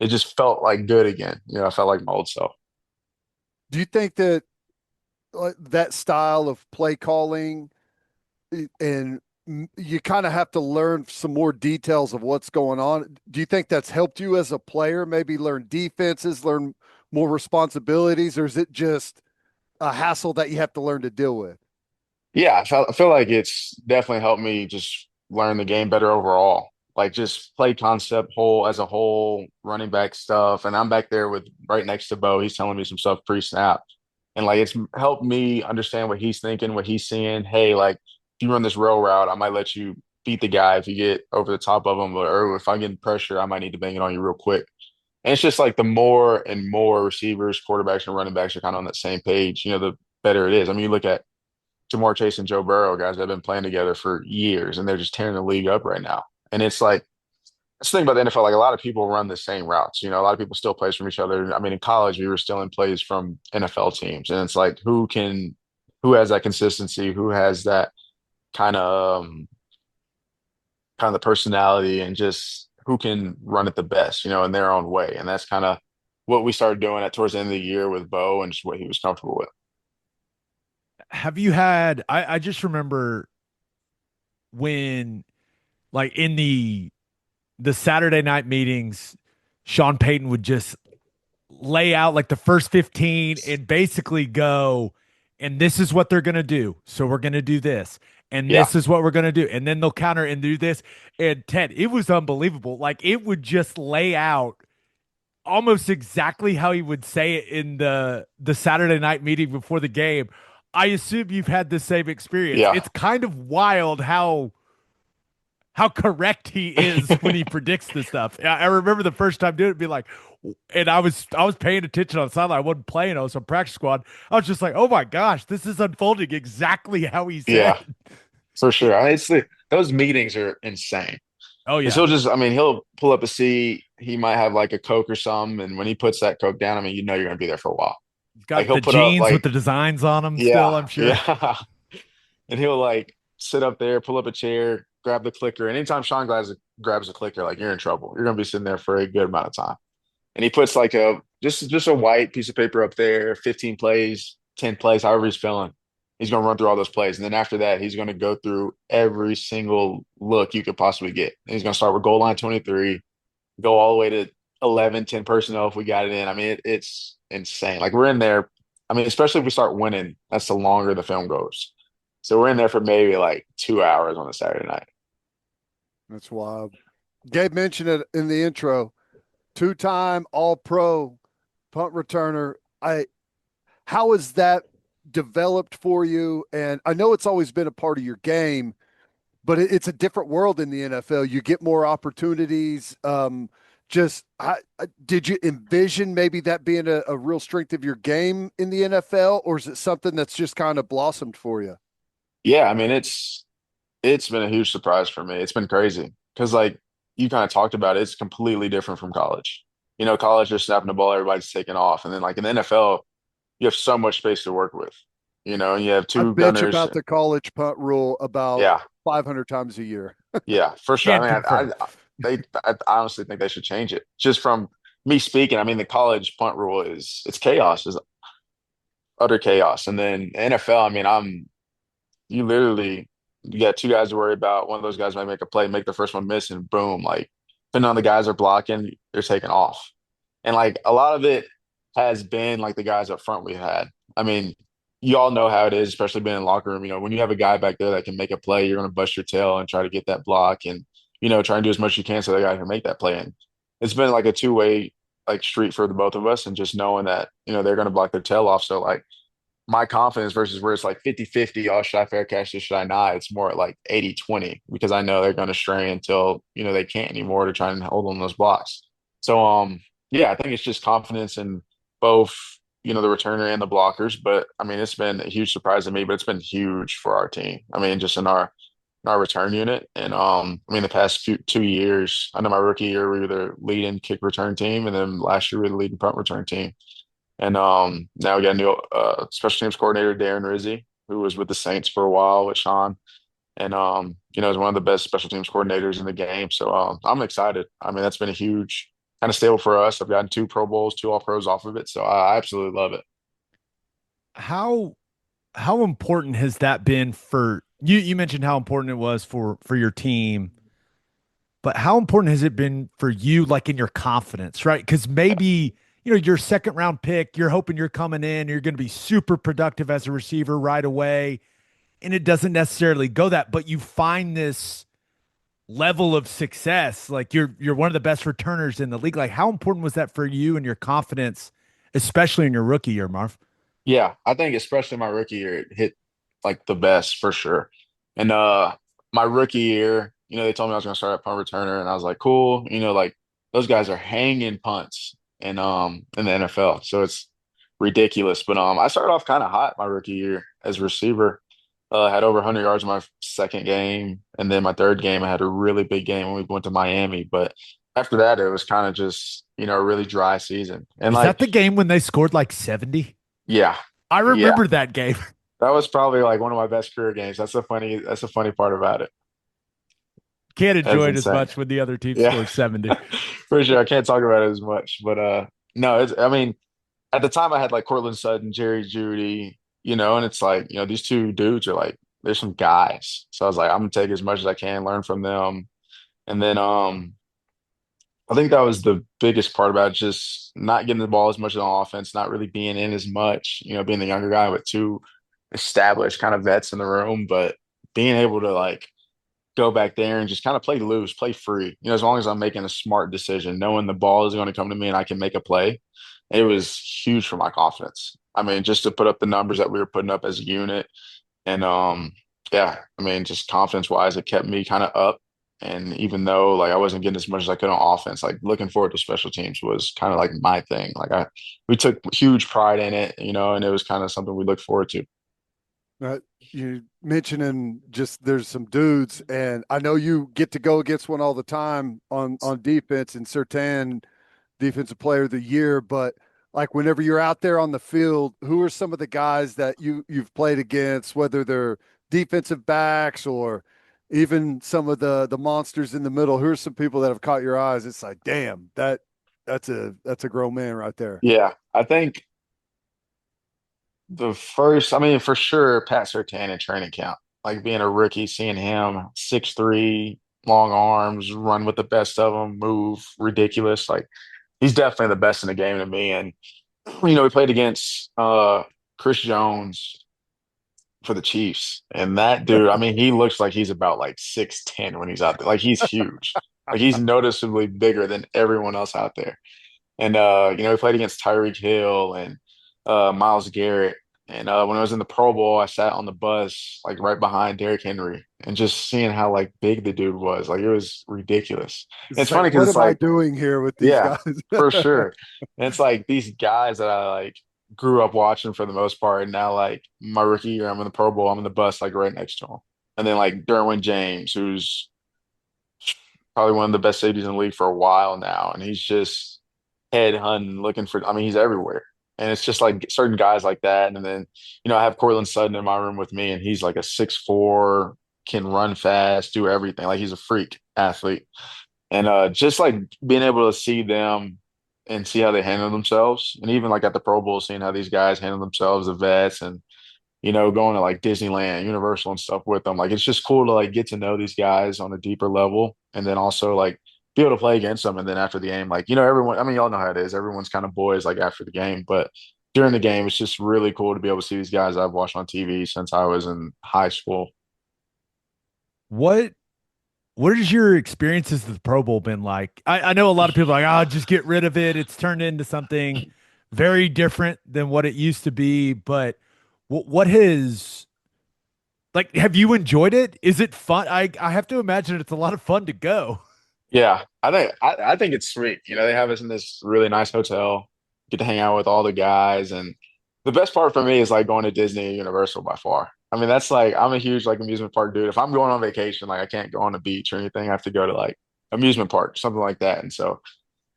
just felt like good again. I felt like my old self. Do you think that that style of play calling and you kind of have to learn some more details of what's going on? Do you think that's helped you as a player, maybe learn defenses, learn more responsibilities, or is it just a hassle that you have to learn to deal with? Yeah, I feel like it's definitely helped me just learn the game better overall. Like just play concept whole as a whole, running back stuff. And I'm back there with right next to Bo. He's telling me some stuff pre-snap. And like it's helped me understand what he's thinking, what he's seeing. Hey, like if you run this rail route, I might let you beat the guy if you get over the top of him, or if I get pressure, I might need to bang it on you real quick. And it's just like the more and more receivers, quarterbacks, and running backs are kind of on that same page, the better it is. I mean, you look at Jamar Chase and Joe Burrow, guys that have been playing together for years, and they're just tearing the league up right now. And it's like, that's the thing about the NFL. Like a lot of people run the same routes. A lot of people still plays from each other. I mean, in college, we were still in plays from NFL teams, and it's like who has that consistency, who has that kind of kind of the personality, and just who can run it the best, in their own way. And that's kind of what we started doing at towards the end of the year with Bo, and just what he was comfortable with. Have you had, I just remember when, like, in the Saturday night meetings, Sean Payton would just lay out like the first 15 and basically go, and this is what they're going to do. So we're going to do this. And Yeah, this is what we're going to do. And then they'll counter and do this. And Ted, it was unbelievable. Like, it would just lay out almost exactly how he would say it in the Saturday night meeting before the game. I assume you've had the same experience. yeah, It's kind of wild how correct he is when he predicts this stuff. I remember the first time doing it, be like, and I was paying attention on the sideline. I wasn't playing. I was on practice squad. I was just like, oh my gosh, this is unfolding exactly how he said. yeah, for sure. Those meetings are insane. Oh Because yeah, he'll pull up a seat. He might have like a Coke or something, and when he puts that Coke down, I mean, you're going to be there for a while. he's Like got he'll the put up jeans with like, the designs on them. Still, yeah, I'm sure. yeah, and he'll like sit up there, pull up a chair, grab the clicker. And anytime Sean grabs a clicker, like you're in trouble. You're going to be sitting there for a good amount of time. And he puts like just a white piece of paper up there, 15 plays, 10 plays, however he's feeling. He's going to run through all those plays. And then after that, he's going to go through every single look you could possibly get. And he's going to start with goal line 23, go all the way to 11, 10 personnel if we got it in. I mean, it's insane. Like we're in there. I mean, especially if we start winning, that's the longer the film goes. So we're in there for maybe like 2 hours on a Saturday night. That's wild. Gabe mentioned it in the intro. Two-time All-Pro punt returner. How has that developed for you? And I know it's always been a part of your game, but it's a different world in the NFL. You get more opportunities. Did you envision maybe that being a real strength of your game in the NFL, or is it something that's just kind of blossomed for you? Yeah, I mean, it's been a huge surprise for me. It's been crazy because, like you kind of talked about it, it's completely different from college. College, you're snapping the ball, everybody's taking off, and then like in the NFL, you have so much space to work with. And you have I two bitch gunners. about the college punt rule about Yeah, 500 times a year. yeah, for sure. Can I mean, confirm. I honestly think they should change it. Just from me speaking, I mean, the college punt rule it's chaos, is utter chaos, and then NFL. I mean, you literally you got two guys to worry about. One of those guys might make a play, make the first one miss, and boom, like depending on the guys are blocking, they're taking off. And like a lot of it has been like the guys up front we had. I mean, you all know how it is, especially being in the locker room. When you have a guy back there that can make a play, you're going to bust your tail and try to get that block, and try and do as much as you can so the guy can make that play. And it's been like a two-way like street for the both of us, and just knowing that they're going to block their tail off. So like my confidence versus where it's like 50-50, oh, should I fair catch this, should I not? It's more at like 80-20 because I know they're going to stray until, they can't anymore to try and hold on those blocks. So, yeah, I think it's just confidence in both, the returner and the blockers. But I mean, it's been a huge surprise to me, but it's been huge for our team. I mean, just in our return unit. And, I mean, the past 2 years, I know my rookie year, we were the leading kick return team. And then last year, we were the leading punt return team. And now we got a new special teams coordinator, Darren Rizzi, who was with the Saints for a while with Sean. And, is one of the best special teams coordinators in the game. So I'm excited. I mean, that's been a huge kind of stable for us. I've gotten 2 Pro Bowls, 2 All-Pros off of it. So I absolutely love it. How important has that been for you? You mentioned how important it was for your team, but how important has it been for you, like in your confidence, right? Because maybe your second round pick, you're hoping you're coming in, you're going to be super productive as a receiver right away, and it doesn't necessarily go that, but you find this level of success, like you're one of the best returners in the league. Like, how important was that for you and your confidence, especially in your rookie year, Marv? Yeah, I think especially my rookie year, it hit like the best for sure. And my rookie year, they told me I was going to start at punt returner, and I was like, cool. Like those guys are hanging punts in the NFL, so it's ridiculous. But I started off kind of hot my rookie year as a receiver. Had over 100 yards in my second game, and then my third game, I had a really big game when we went to Miami. But after that, it was kind of just a really dry season. And Is that like, the game when they scored like 70? yeah, I yeah, remember that game. that was probably like one of my best career games. That's the funny part about it. Can't That's enjoy it as insane. much when the other team Yeah, scores 70. for sure. I can't talk about it as much, but no, I mean, at the time I had like Cortland Sutton, Jerry Judy, and it's like, these two dudes are like, there's some guys. So I was like, I'm gonna take as much as I can, learn from them. And then I think that was the biggest part about just not getting the ball as much on offense, not really being in as much, being the younger guy with two established kind of vets in the room, but being able to like go back there and just kind of play loose, play free. As long as I'm making a smart decision, knowing the ball is going to come to me and I can make a play, it was huge for my confidence. I mean, just to put up the numbers that we were putting up as a unit, and yeah, I mean, just confidence wise, it kept me kind of up. And even though like I wasn't getting as much as I could on offense, like looking forward to special teams was kind of like my thing. Like we took huge pride in it, and it was kind of something we looked forward to. You mentioning just there's some dudes, and I know you get to go against one all the time on defense, and Sertan, defensive player of the year. But like whenever you're out there on the field, who are some of the guys that you've played against, whether they're defensive backs or even some of the monsters in the middle? Who are some people that have caught your eyes? It's like, damn, that's a grown man right there. Yeah, I think the first, I mean, for sure, Pat Surtain in training camp, like being a rookie, seeing him 6'3", long arms, run with the best of them, move ridiculous. Like he's definitely the best in the game to me. And we played against Chris Jones for the Chiefs, and that dude, I mean, he looks like he's about like 6'10" when he's out there. Like he's huge. Like he's noticeably bigger than everyone else out there. And we played against Tyreek Hill and Miles Garrett. And when I was in the Pro Bowl, I sat on the bus like right behind Derrick Henry, and just seeing how like big the dude was, like it was ridiculous. And It's it's like, funny because what it's am I like, doing here with these yeah, guys? for sure. And it's like these guys that I like grew up watching for the most part, and now like my rookie year, I'm in the Pro Bowl, I'm in the bus like right next to him. And then like Derwin James, who's probably one of the best safeties in the league for a while now, and he's just head hunting, looking for. I mean, he's everywhere, and it's just like certain guys like that. And then I have Cortland Sutton in my room with me, and he's like a 6'4", can run fast, do everything. Like he's a freak athlete, and just like being able to see them and see how they handle themselves, and even like at the Pro Bowl, seeing how these guys handle themselves, the vets, and going to like Disneyland, Universal and stuff with them. Like it's just cool to like get to know these guys on a deeper level, and then also like be able to play against them. And then after the game, like everyone. I mean, y'all know how it is. Everyone's kind of boys like after the game, but during the game, it's just really cool to be able to see these guys I've watched on TV since I was in high school. What what has your experiences with the Pro Bowl been like? I know a lot of people are like, oh, just get rid of it. It's turned into something very different than what it used to be. But what has like have you enjoyed it? Is it fun? I have to imagine it's a lot of fun to go. Yeah, I think it's sweet. They have us in this really nice hotel, get to hang out with all the guys, and the best part for me is like going to Disney and Universal by far. I mean, that's like I'm a huge like amusement park dude. If I'm going on vacation, like I can't go on the beach or anything. I have to go to like amusement park, something like that. And so,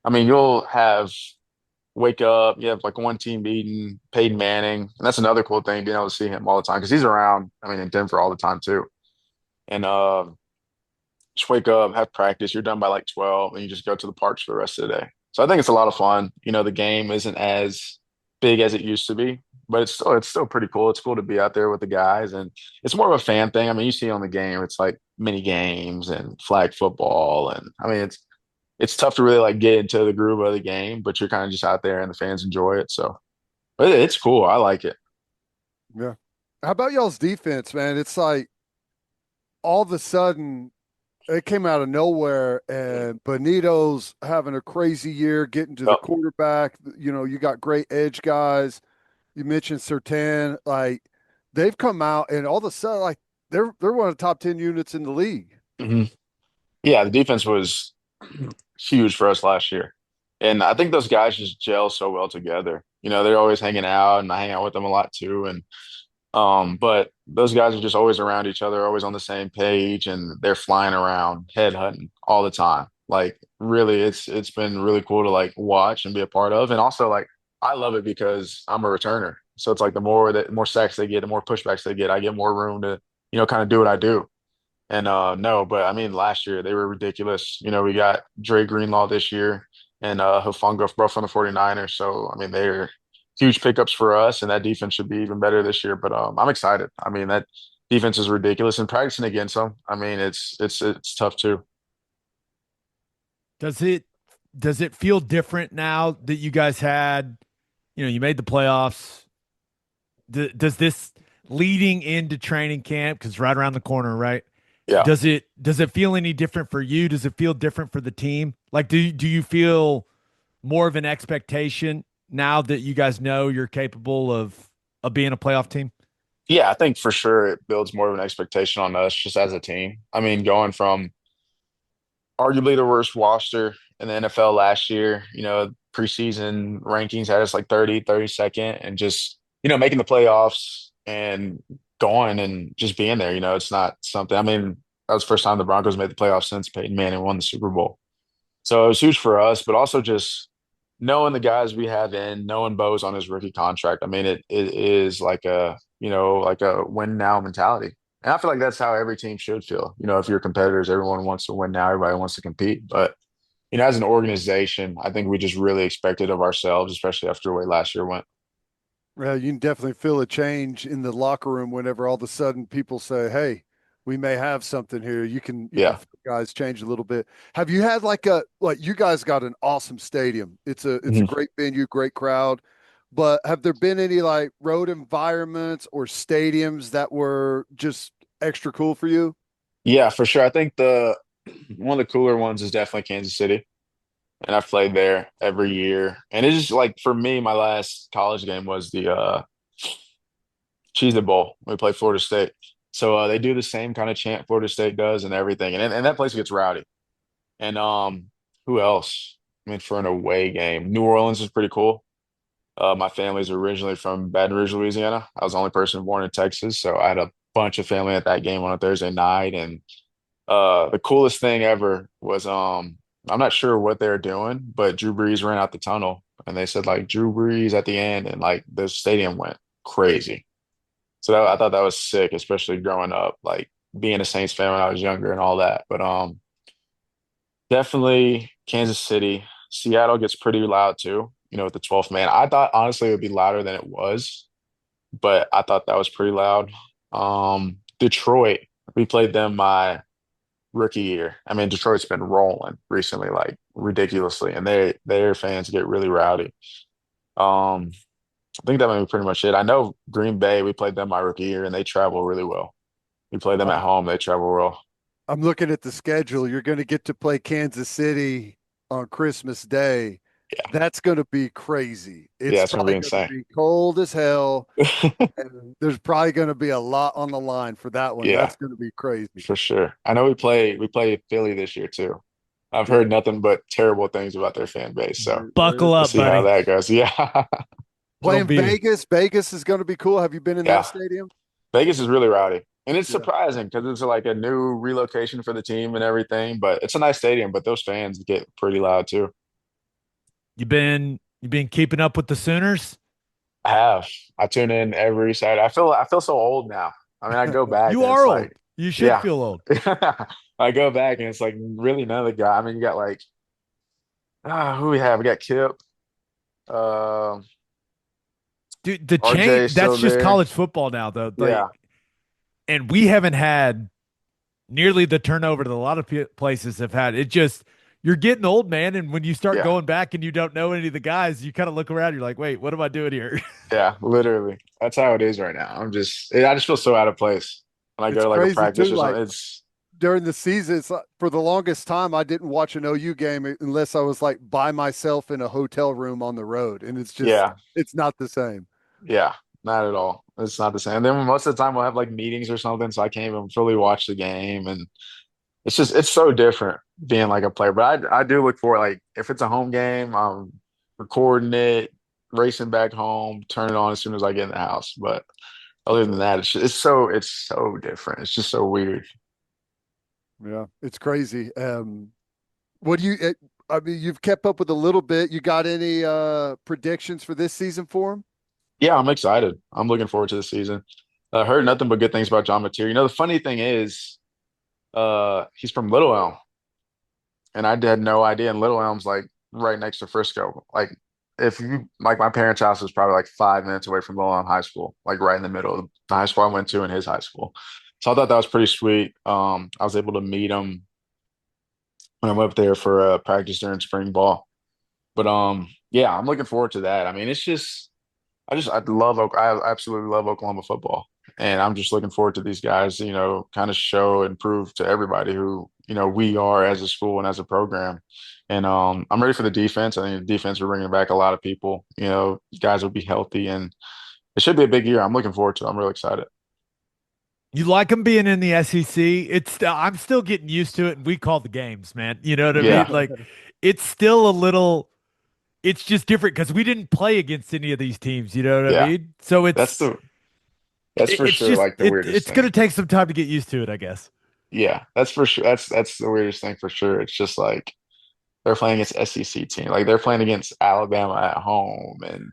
I mean, you'll have wake up, you have like one team meeting, Peyton Manning, and that's another cool thing being able to see him all the time because he's around. I mean, in Denver all the time too. And just wake up, have practice. You're done by like 12, and you just go to the parks for the rest of the day. So I think it's a lot of fun. The game isn't as big as it used to be, but it's still pretty cool. It's cool to be out there with the guys, and it's more of a fan thing. I mean, you see on the game, it's like mini games and flag football, and I mean, it's tough to really like get into the groove of the game, but you're kind of just out there, and the fans enjoy it. So but it's cool. I like it. Yeah. How about y'all's defense, man? It's like all of a sudden it came out of nowhere, and Benito's having a crazy year getting to the Yep. quarterback. You got great edge guys. You mentioned Sertan, like they've come out and all of a sudden, like they're one of the top 10 units in the league. Hmm. Yeah, the defense was huge for us last year. And I think those guys just gel so well together. They're always hanging out and I hang out with them a lot too. And but those guys are just always around each other, always on the same page, and they're flying around, head hunting all the time. Like really, it's been really cool to like watch and be a part of. And also like I love it because I'm a returner. So it's like the more sacks they get, the more pushbacks they get, I get more room to, kind of do what I do. And no, but I mean last year they were ridiculous. We got Dre Greenlaw this year and Hufanga both from the 49ers. So I mean they're huge pickups for us, and that defense should be even better this year. But I'm excited. I mean that defense is ridiculous, and practicing against them, I mean it's tough too. Does it feel different now that you guys had, you made the playoffs? Does this leading into training camp, because right around the corner, right? Yeah. Does it feel any different for you? Does it feel different for the team? Like, do you feel more of an expectation now that you guys know you're capable of being a playoff team? Yeah, I think for sure it builds more of an expectation on us just as a team. I mean, going from arguably the worst roster in the NFL last year, preseason rankings had us like 32nd, and just, making the playoffs and going and just being there, it's not something, I mean, that was the first time the Broncos made the playoffs since Peyton Manning won the Super Bowl. So it was huge for us, but also just knowing the guys we have in, knowing Bo's on his rookie contract. I mean, it is like a win now mentality. And I feel like that's how every team should feel. If you're competitors, everyone wants to win now, everybody wants to compete. But, as an organization, I think we just really expected of ourselves, especially after the way last year went. Well, you can definitely feel a change in the locker room whenever all of a sudden people say, "Hey, we may have something here." You can feel guys change a little bit. Have you had like you guys got an awesome stadium. It's a Mhm. great venue, great crowd. But have there been any like road environments or stadiums that were just extra cool for you? Yeah, for sure. I think the one of the cooler ones is definitely Kansas City. And I've played there every year. And it's just like for me, my last college game was the Cheez It Bowl. We played Florida State. So they do the same kind of chant Florida State does and everything. And that place gets rowdy. And who else? I mean, for an away game, New Orleans is pretty cool. My family's originally from Baton Rouge, Louisiana. I was the only person born in Texas, so I had a bunch of family at that game on a Thursday night. And the coolest thing ever was I'm not sure what they're doing, but Drew Brees ran out the tunnel and they said like Drew Brees at the end, and like the stadium went crazy. So I thought that was sick, especially growing up, like being a Saints fan when I was younger and all that. But definitely Kansas City. Seattle gets pretty loud too, with the 12th man. I thought honestly it would be louder than it was, but I thought that was pretty loud. Detroit, we played them my rookie year. I mean, Detroit's been rolling recently, like ridiculously, and their fans get really rowdy. I think that might be pretty much it. I know Green Bay, we played them my rookie year, and they travel really well. We play them at home, they travel well. I'm looking at the schedule. You're going to get to play Kansas City on Christmas Day. Yeah, That's going to be crazy. yeah, It's it's gonna be probably going insane. to be cold as hell. And there's probably going to be a lot on the line for that one. Yeah, That's going to be crazy. for sure. I know we play Philly this year too. I've Yeah. heard nothing but terrible things about their fan base, so Buckle we'll up, see how buddy. that goes. Yeah, Playing be- Vegas. Vegas is going to be cool. Have you been in yeah. that stadium? Vegas is really rowdy. And it's Yeah. surprising because it's like a new relocation for the team and everything, but it's a nice stadium, but those fans get pretty loud too. You been keeping up with the Sooners? I have. I tune in every Saturday. I feel so old now. I mean, I go back You and are it's old. like, You should yeah. feel old. I go back and it's like really none of the guy. I mean, you got like who we have? We got Kip, uh, Dude, the RJ change, still that's just there. college football now, though. Like, Yeah, and we haven't had nearly the turnover that a lot of places have had. It just, you're getting old, man. And when you start yeah, going back and you don't know any of the guys, you kind of look around, you're like, wait, what am I doing here? yeah. Literally, that's how it is right now. I just feel so out of place when I go It's to like a crazy practice too. or Like something. It's during the season, it's like, for the longest time, I didn't watch an OU game unless I was like by myself in a hotel room on the road. And it's yeah, not the same. yeah. not at all. It's not the same. And then most of the time we'll have like meetings or something, so I can't even fully watch the game, and it's so different being like a player. But I do look for like if it's a home game, I'm recording it, racing back home, turn it on as soon as I get in the house. But other than that, it's so different. It's just so weird. Yeah, it's crazy. What do you? I mean, you've kept up with a little bit. You got any predictions for this season for him? Yeah, I'm excited. I'm looking forward to the season. I heard nothing but good things about John Mateer. You know, the funny thing is, he's from Little Elm, and I had no idea. And Little Elm's like right next to Frisco. Like, if you like, my parents' house was probably like 5 minutes away from Little Elm High School, like right in the middle of the high school I went to and his high school. So I thought that was pretty sweet. I was able to meet him when I went up there for practice during spring ball. But yeah, I'm looking forward to that. I mean, it's just I absolutely love Oklahoma football. And I'm just looking forward to these guys, you know, kind of show and prove to everybody who, you know, we are as a school and as a program. And I'm ready for the defense. I think the defense, we're bringing back a lot of people. You know, guys will be healthy, and it should be a big year. I'm looking forward to it. I'm really excited. You like them being in the SEC? I'm still getting used to it, and we call the games, man. You know what I mean? Yeah, Like, it's still a little. It's just different because we didn't play against any of these teams. You know what I yeah. mean? So That's the that's for it's sure just like the weirdest it's going to thing. take some time to get used to it, I guess. Yeah, that's for sure. That's the weirdest thing for sure. It's just like they're playing against SEC team. Like they're playing against Alabama at home, and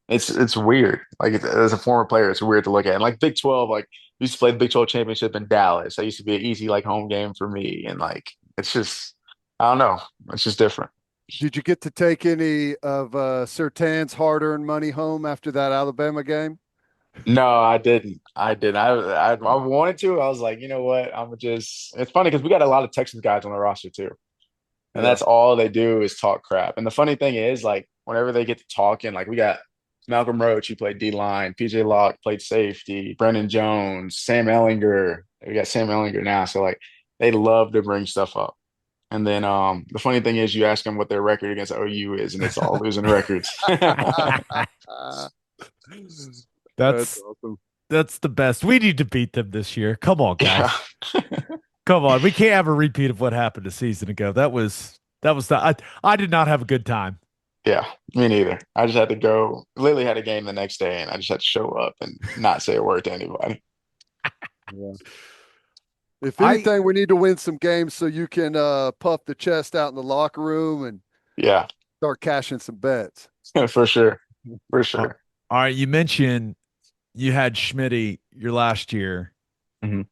it's weird. Like as a former player, it's weird to look at. And like Big 12, like we used to play the Big 12 championship in Dallas. That used to be an easy like home game for me. And like it's just I don't know. It's just different. Did you get to take any of Sertan's hard-earned money home after that Alabama game? No, I didn't. I didn't. I wanted to. I was like, you know what? I'm just. It's funny because we got a lot of Texas guys on the roster too, and Yeah. that's all they do is talk crap. And the funny thing is, like, whenever they get to talking, like we got Malcolm Roach, he played D line, PJ Locke played safety, Brendan Jones, Sam Ellinger. We got Sam Ellinger now, so like they love to bring stuff up. And then the funny thing is, you ask them what their record against OU is, and it's all losing records. That's That's awesome. that's the best. We need to beat them this year. Come on, Yeah. guys. Come on. We can't have a repeat of what happened a season ago. I did not have a good time. Yeah, me neither. I just had to go. Lily had a game the next day, and I just had to show up and not say a word to anybody. Yeah. If I anything, we need to win some games so you can puff the chest out in the locker room and Yeah, start cashing some bets. for sure, for all sure. right, you mentioned you had Schmitty your last year. Mhm.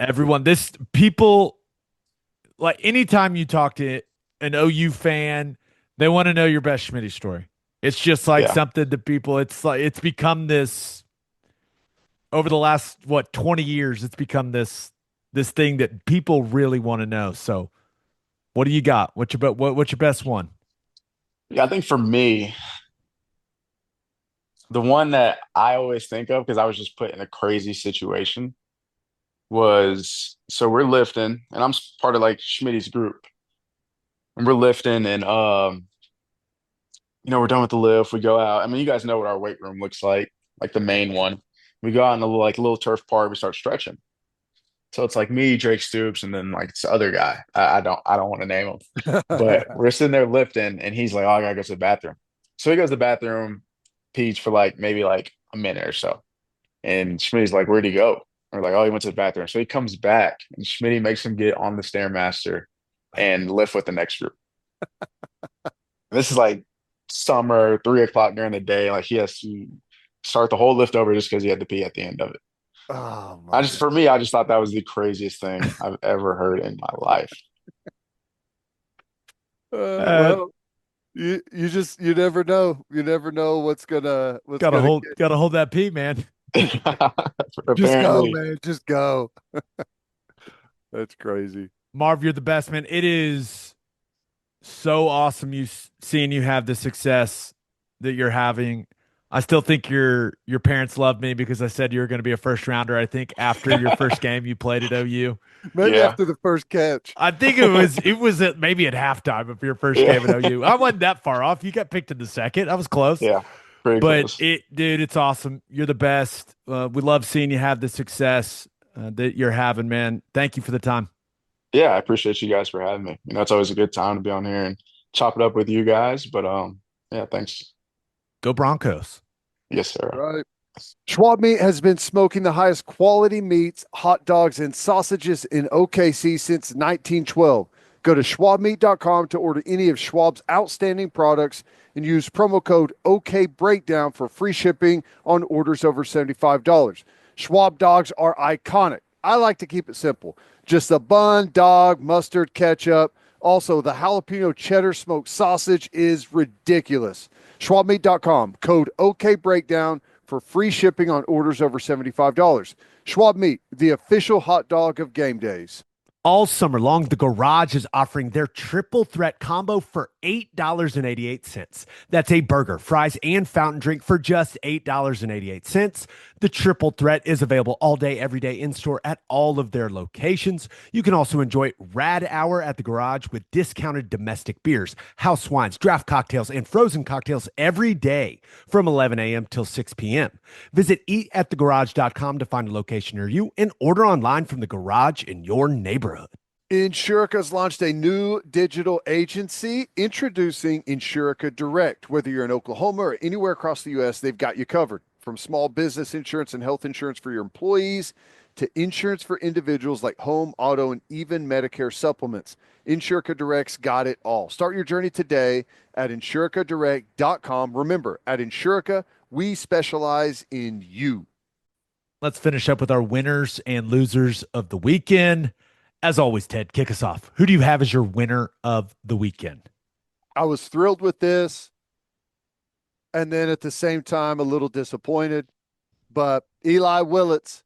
Everyone, this people like anytime you talk to an OU fan, they want to know your best Schmitty story. It's just like Yeah, something to people. It's like it's become this over the last 20 years. It's become this thing that people really want to know. So, what do you got? What's your best one? yeah. I think for me, the one that I always think of because I was just put in a crazy situation was so we're lifting, and part of like Schmitty's group, and we're lifting, and you know, we're done with the lift. We go out. I mean, you guys know what our weight room looks like the main one. We go out in the little turf park. We start stretching. So it's like me, Drake Stoops, and then like this other guy. I don't want to name him, but we're sitting there lifting, and he's like, "Oh, I gotta go to the bathroom." So he goes to the bathroom, pees for like maybe like a minute or so, and Schmitty's like, "Where'd he go?" We're like, "Oh, he went to the bathroom." So he comes back, and Schmitty makes him get on the stairmaster and lift with the next group. This is like summer, 3 o'clock during the day. Like he has to start the whole lift over just because he had to pee at the end of it. Oh my God. For me, I just thought that was the craziest thing I've ever heard in my life. Uh, Well, you never know. You never know what's gotta gonna hold get. gotta hold that pee, man. Just go, Apparently, man. Just go. That's crazy. Marv, you're the best, man. It is so awesome seeing you have the success that you're having. I still think your parents loved me because I said you were going to be a first rounder. I think after your first game you played at OU. Maybe yeah, after the first catch. I think it was maybe at halftime of your first yeah, game at OU. I wasn't that far off. You got picked in the second. I was close. yeah. Pretty But close. dude, it's awesome. You're the best. We love seeing you have the success that you're having, man. Thank you for the time. Yeah, I appreciate you guys for having me. It's always a good time to be on here and chop it up with you guys. But yeah, thanks. Go Broncos. Yes, sir. Right. Schwab Meat has been smoking the highest quality meats, hot dogs, and sausages in OKC since 1912. Go to schwabmeat.com to order any of Schwab's outstanding products and use promo code OKBreakdown for free shipping on orders over $75. Schwab dogs are iconic. I like to keep it simple. Just a bun, dog, mustard, ketchup. Also, the jalapeno cheddar smoked sausage is ridiculous. Schwabmeat.com, code OKBreakdown for free shipping on orders over $75. Schwab Meat, the official hot dog of game days. All summer long, the Garage is offering their triple threat combo for $8.88. That's a burger, fries, and fountain drink for just $8.88. The triple threat is available all day, every day in store at all of their locations. You can also enjoy Rad Hour at the Garage with discounted domestic beers, house wines, draft cocktails, and frozen cocktails every day from 11 a.m. till 6 p.m. Visit eatatthegarage.com to find a location near you and order online from the garage in your neighborhood. Insurica's launched a new digital agency introducing Insurica Direct. Whether you're in Oklahoma or anywhere across the U.S., they've got you covered. From small business insurance and health insurance for your employees to insurance for individuals like home, auto, and even Medicare supplements. Insurica Direct's got it all. Start your journey today at insuricadirect.com. Remember, at Insurica, we specialize in you. Let's finish up with our winners and losers of the weekend. As always, Ted, kick us off. Who do you have as your winner of the weekend? I was thrilled with this, and then at the same time, a little disappointed. But Eli Willits,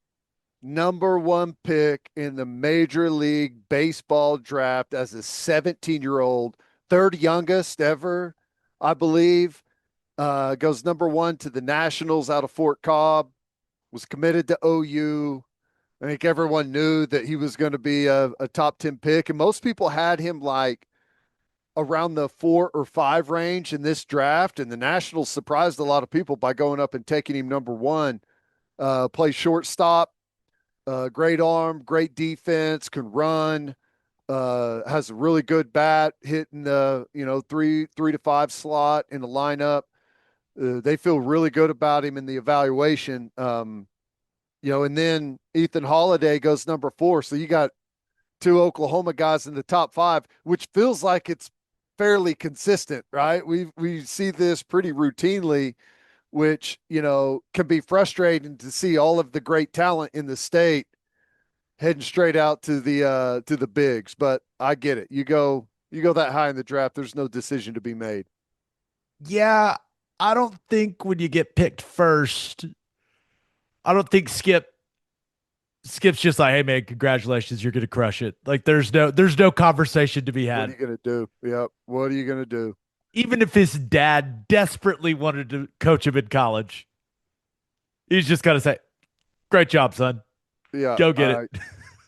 number one pick in the Major League Baseball draft as a 17-year-old, third youngest ever, I believe. Goes number one to the Nationals out of Fort Cobb, was committed to OU. I think everyone knew that he was going to be a top 10 pick, and most people had him like around the 4 or 5 range in this draft, and the Nationals surprised a lot of people by going up and taking him number one. Plays shortstop, great arm, great defense, can run, has a really good bat, hitting the 3 to 5 slot in the lineup. They feel really good about him in the evaluation. And then Ethan Holiday goes number 4. So you got 2 Oklahoma guys in the top 5, which feels like it's fairly consistent, right? We see this pretty routinely, which, can be frustrating to see all of the great talent in the state heading straight out to the bigs. But I get it. You go that high in the draft, there's no decision to be made. Yeah, I don't think when you get picked first, I don't think Skip's just like, hey man, congratulations, you're gonna crush it. Like there's no conversation to be had. What are you gonna do? Yep. What are you gonna do? Even if his dad desperately wanted to coach him in college, he's just gotta say, great job, son. Yeah. Go get it.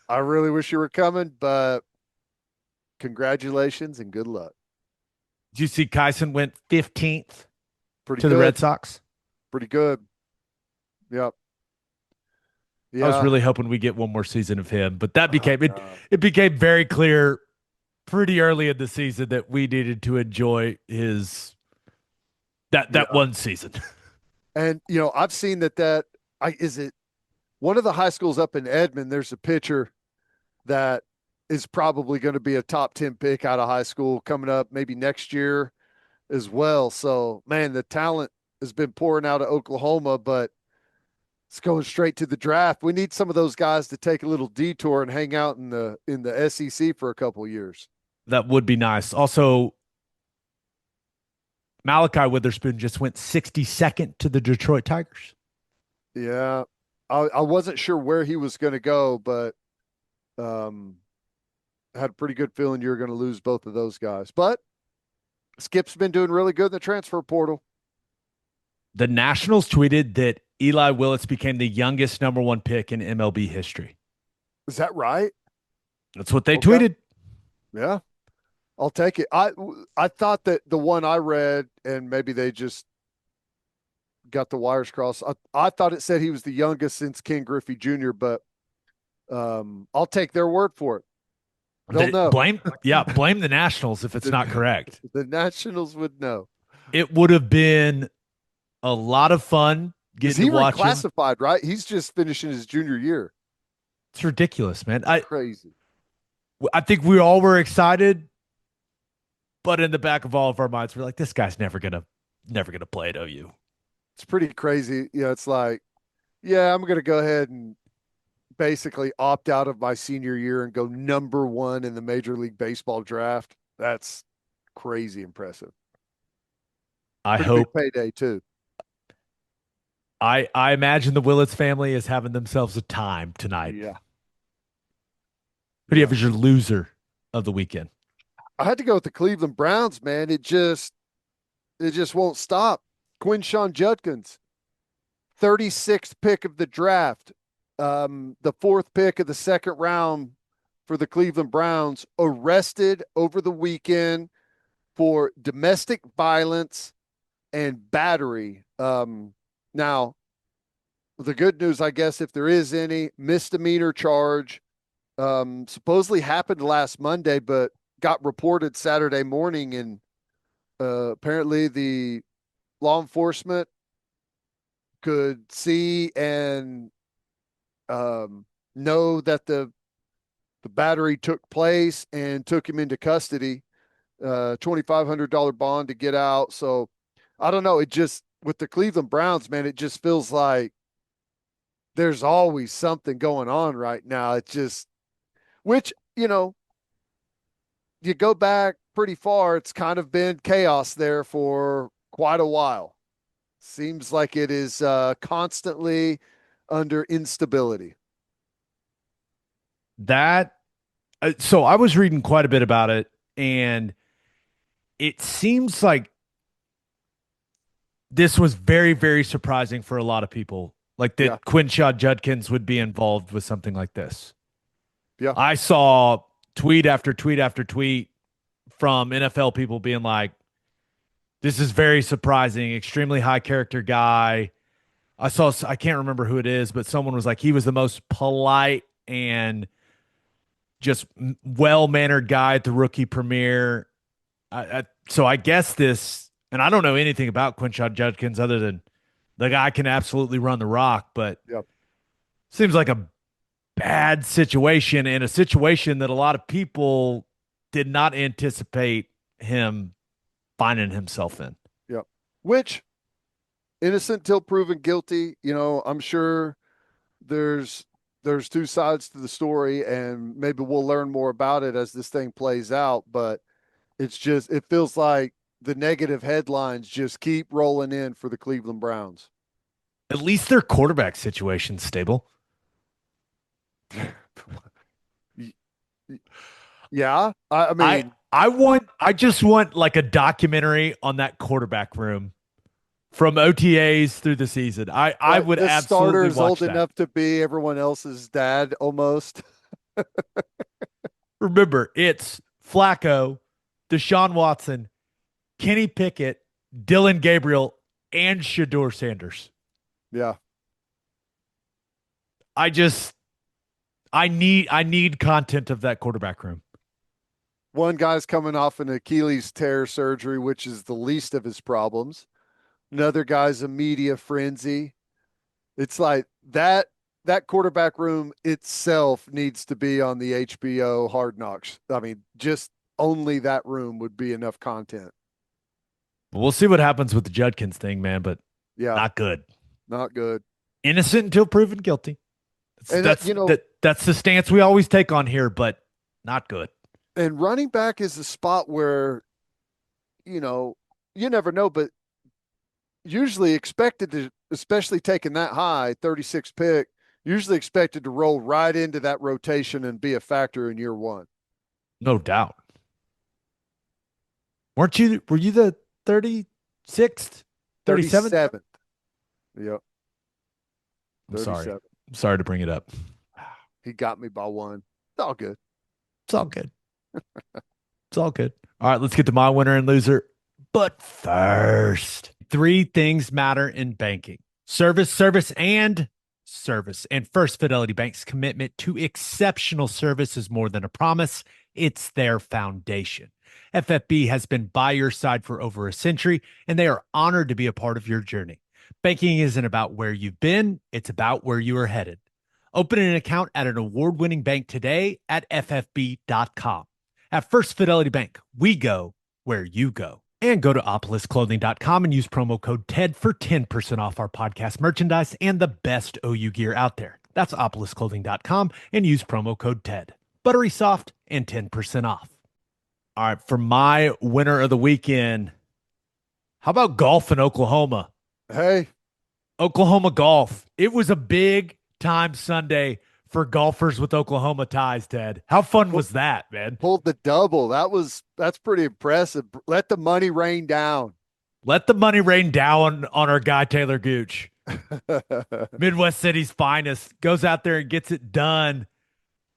I really wish you were coming, but congratulations and good luck. Did you see Kyson went 15th Pretty to good. the Red Sox? Pretty good. Yep. Yeah. I was really hoping we get one more season of him, but that became it became very clear pretty early in the season that we needed to enjoy that one season. And I've seen that is it one of the high schools up in Edmond, there's a pitcher that is probably going to be a top 10 pick out of high school coming up maybe next year as well. So, man, the talent has been pouring out of Oklahoma, but it's going straight to the draft. We need some of those guys to take a little detour and hang out in the SEC for a couple of years. That would be nice. Also, Malachi Witherspoon just went 62nd to the Detroit Tigers. Yeah. I wasn't sure where he was going to go, but had a pretty good feeling you were going to lose both of those guys. But Skip's been doing really good in the transfer portal. The Nationals tweeted that Eli Willits became the youngest number one pick in MLB history. Is that right? That's what they tweeted. Yeah. I'll take it. I thought that the one I read, and maybe they just got the wires crossed. I thought it said he was the youngest since Ken Griffey Jr., but I'll take their word for it. They'll know. Blame the Nationals if it's not correct. The Nationals would know. It would have been a lot of fun getting to watch him. Reclassified, right? He's just finishing his junior year. It's ridiculous, man. Crazy. I think we all were excited, but in the back of all of our minds, we're like, this guy's never gonna play at OU. It's pretty crazy. Yeah, it's like, yeah, I'm gonna go ahead and basically opt out of my senior year and go number 1 in the Major League Baseball draft. That's crazy impressive. I hope payday too. I imagine the Willits family is having themselves a time tonight. Yeah. Who do you have as your loser of the weekend? I had to go with the Cleveland Browns, man. It just won't stop. Quinshon Judkins, 36th pick of the draft, the 4th pick of the second round for the Cleveland Browns, arrested over the weekend for domestic violence and battery. Now, the good news, I guess, if there is any, misdemeanor charge, supposedly happened last Monday, but got reported Saturday morning, and apparently the law enforcement could see and know that the battery took place and took him into custody. $2,500 bond to get out. So I don't know. It just, with the Cleveland Browns, man, it just feels like there's always something going on right now. It's just, which, you go back pretty far, it's kind of been chaos there for quite a while. Seems like it is constantly under instability. So I was reading quite a bit about it, and it seems like this was very, very surprising for a lot of people. Like that Quinshon Judkins would be involved with something like this. Yeah. I saw tweet after tweet after tweet from NFL people being like, this is very surprising, extremely high character guy. I can't remember who it is, but someone was like, he was the most polite and just well-mannered guy at the rookie premiere. So I guess this, and I don't know anything about Quinshon Judkins other than the guy can absolutely run the rock, but seems like a bad situation, and a situation that a lot of people did not anticipate him finding himself in. Yep. Which, innocent till proven guilty, I'm sure there's two sides to the story, and maybe we'll learn more about it as this thing plays out, but it feels like the negative headlines just keep rolling in for the Cleveland Browns. At least their quarterback situation's stable. Yeah. I mean, I just want like a documentary on that quarterback room from OTAs through the season. I would the absolutely starter's watch old that. enough to be everyone else's dad almost. Remember, it's Flacco, Deshaun Watson, Kenny Pickett, Dylan Gabriel, and Shador Sanders. Yeah. I need content of that quarterback room. One guy's coming off an Achilles tear surgery, which is the least of his problems. Another guy's a media frenzy. It's like that quarterback room itself needs to be on the HBO Hard Knocks. I mean, just only that room would be enough content. We'll see what happens with the Judkins thing, man, but not good. Not good. Innocent until proven guilty. That's the stance we always take on here, but not good. And running back is a spot where, you never know, but usually expected to, especially taking that high, 36 pick, usually expected to roll right into that rotation and be a factor in year one. No doubt. Were you the 36th? 37th? Yep. I'm sorry to bring it up. He got me by one. It's all good. It's all good. It's all good. All right, let's get to my winner and loser. But first, three things matter in banking: service, service, and service. And First Fidelity Bank's commitment to exceptional service is more than a promise, it's their foundation. FFB has been by your side for over a century, and they are honored to be a part of your journey. Banking isn't about where you've been, it's about where you are headed. Open an account at an award-winning bank today at ffb.com. At First Fidelity Bank, we go where you go. And go to opolisclothing.com and use promo code TED for 10% off our podcast merchandise and the best OU gear out there. That's opolisclothing.com and use promo code TED. Buttery soft and 10% off. All right, for my winner of the weekend, how about golf in Oklahoma? Hey, Oklahoma golf. It was a big time Sunday for golfers with Oklahoma ties, Ted. How fun was that, man? pulled the double. That's pretty impressive. Let the money rain down. Let the money rain down on our guy, Talor Gooch. Midwest City's finest. Goes out there and gets it done.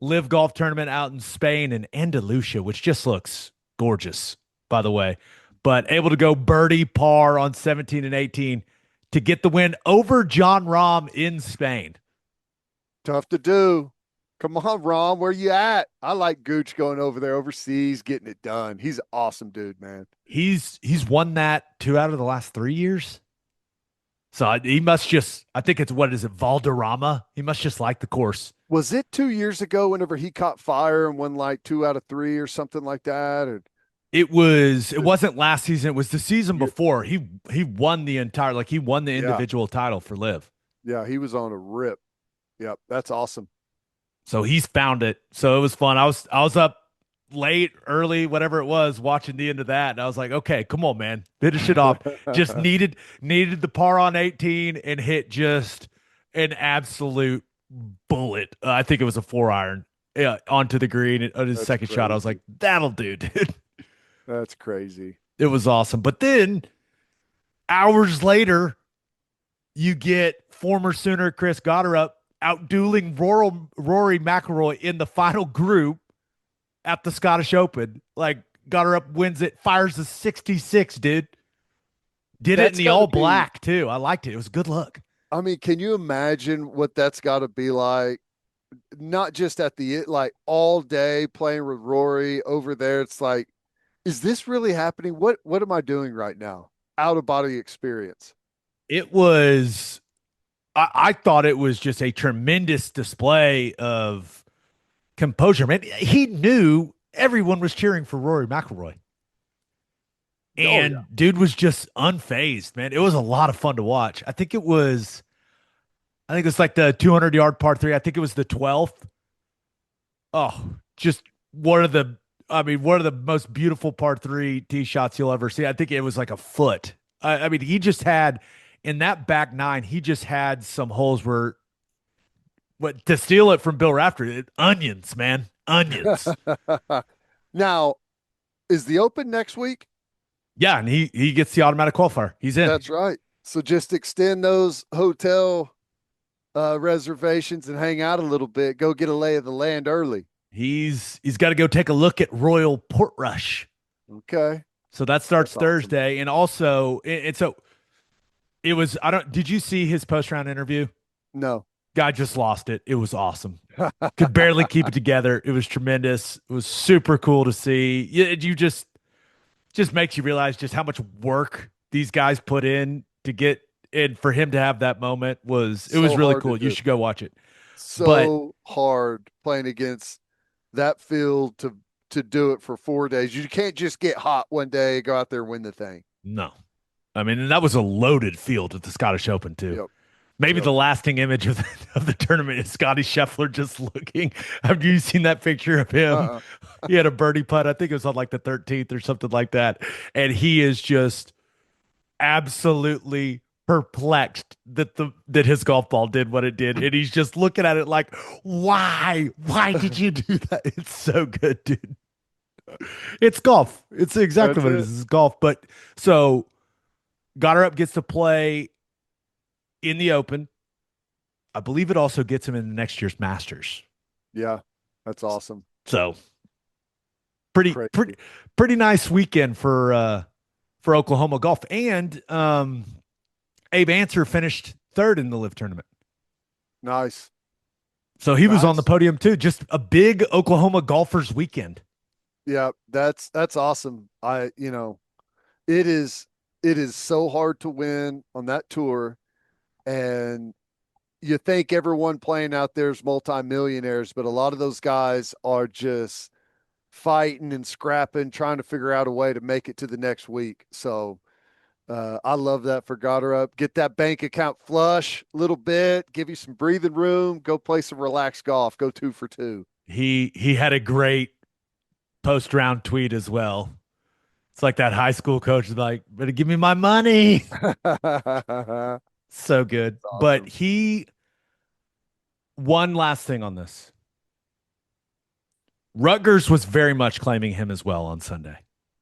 LIV Golf Tournament out in Spain and Andalucia, which just looks gorgeous, by the way. But able to go birdie par on 17 and 18 to get the win over John Rahm in Spain. Tough to do. Come on, Rom, where you at? I like Gooch going over there overseas, getting it done. He's an awesome dude, man. He's won that 2 out of the last 3 years. So he must just, I think it's, what is it, Valderrama? He must just like the course. Was it 2 years ago whenever he caught fire and won like 2 out of 3 or something like that? Or it wasn't last season. It was the season before. He won the entire, he won the individual title for LIV. Yeah, he was on a rip. Yep, that's awesome. So he's found it. So it was fun. I was up late, early, whatever it was, watching the end of that, and I was like, okay, come on, man, finish it off. Just needed the par on 18 and hit just an absolute bullet. I think it was a 4-iron onto the green on his second shot. I was like, that'll do, dude. That's crazy. It was awesome. But then hours later, you get former Sooner Chris Gotterup out dueling Rory McIlroy in the final group at the Scottish Open. Gotterup wins it, fires a 66, dude. Did it in the all black too. I liked it. It was good luck. I mean, can you imagine what that's got to be like? Not just at the all day playing with Rory over there. It's like, is this really happening? What am I doing right now? Out of body experience. It was. I thought it was just a tremendous display of composure, man. He knew everyone was cheering for Rory McIlroy. And dude was just unfazed, man. It was a lot of fun to watch. I think it was like the 200-yard par 3. I think it was the 12th. Oh, just one of the most beautiful par 3 tee shots you'll ever see. I think it was like a foot. I mean, he just had, in that back 9, he just had some holes where, to steal it from Bill Rafter, onions, man. Onions. Now, is the Open next week? Yeah, and he gets the automatic qualifier. He's in. That's right. So just extend those hotel reservations and hang out a little bit. Go get a lay of the land early. He's got to go take a look at Royal Portrush. Okay. So that starts Thursday. Awesome. And also, did you see his post-round interview? No. Guy just lost it. It was awesome. Could barely keep it together. It was tremendous. It was super cool to see. You just makes you realize just how much work these guys put in to get, and for him to have that moment it was really cool. You should go watch it. So hard playing against that field to do it for 4 days. You can't just get hot one day, go out there and win the thing. No. I mean, and that was a loaded field at the Scottish Open too. Yep. Maybe the lasting image of the tournament is Scotty Scheffler just looking. Have you seen that picture of him? He had a birdie putt. I think it was on the 13th or something like that. And he is just absolutely perplexed that his golf ball did what it did. And he's just looking at it like, why? Why did you do that? It's so good, dude. It's golf. It's exactly what it is. It's golf. But so Gotterup gets to play in the Open. I believe it also gets him in next year's Masters. Yeah, that's awesome. So pretty nice weekend for for Oklahoma golf. And Abe Answer finished third in the LIV tournament. Nice. So he was on the podium too. Just a big Oklahoma golfers weekend. Yeah, that's awesome. It is so hard to win on that tour, and you think everyone playing out there is multimillionaires, but a lot of those guys are just fighting and scrapping, trying to figure out a way to make it to the next week. So I love that for Gotterup. Get that bank account flush a little bit, give you some breathing room, go play some relaxed golf, go 2 for 2. He had a great post-round tweet as well. It's like that high school coach is like, better give me my money. So good. Awesome. But one last thing on this. Rutgers was very much claiming him as well on Sunday.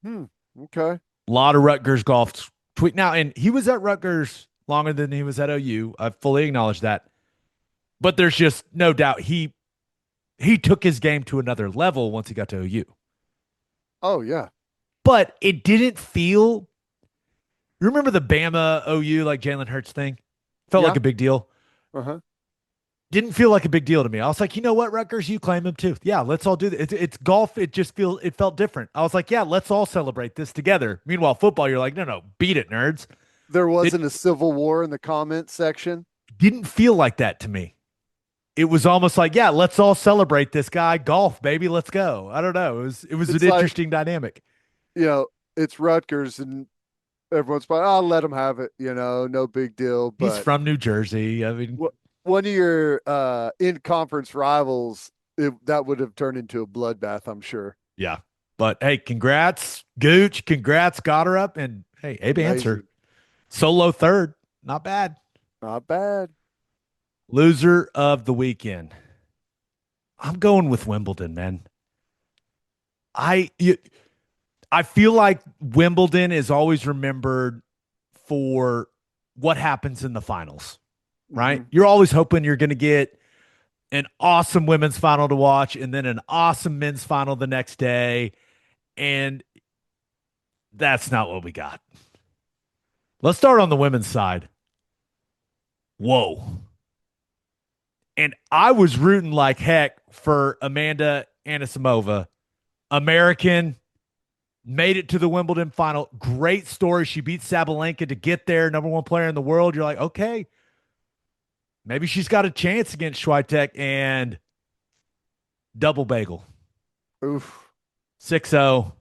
Okay. A lot of Rutgers golf tweet now, and he was at Rutgers longer than he was at OU. I fully acknowledge that. But there's just no doubt he took his game to another level once he got to OU. Oh, yeah. But it didn't feel – remember the Bama OU, like Jalen Hurts thing? Felt like a big deal. Uh-huh. Didn't feel like a big deal to me. I was like, you know what, Rutgers, you claim him too. Yeah, let's all do this. It's golf. It felt different. I was like, yeah, let's all celebrate this together. Meanwhile, football, you're like, no, beat it, nerds. There wasn't a civil war in the comment section. Didn't feel like that to me. It was almost like, yeah, let's all celebrate this guy. Golf, baby, let's go. I don't know. It was an interesting dynamic. It's Rutgers, and everyone's probably, I'll let him have it. No big deal. But he's from New Jersey. I mean, one of your in-conference rivals, that would have turned into a bloodbath, I'm sure. Yeah. But, hey, congrats, Gooch. Congrats, Gotterup. And, hey, Abe Answer. Solo third. Not bad. Not bad. Loser of the weekend. I'm going with Wimbledon, man. I feel like Wimbledon is always remembered for what happens in the finals, right? Mm-hmm. You're always hoping you're going to get an awesome women's final to watch and then an awesome men's final the next day. And that's not what we got. Let's start on the women's side. Whoa. And I was rooting like heck for Amanda Anisimova. American, made it to the Wimbledon final. Great story. She beat Sabalenka to get there, number one player in the world. You're like, okay, maybe she's got a chance against Swiatek, and double bagel. Oof. 6-0.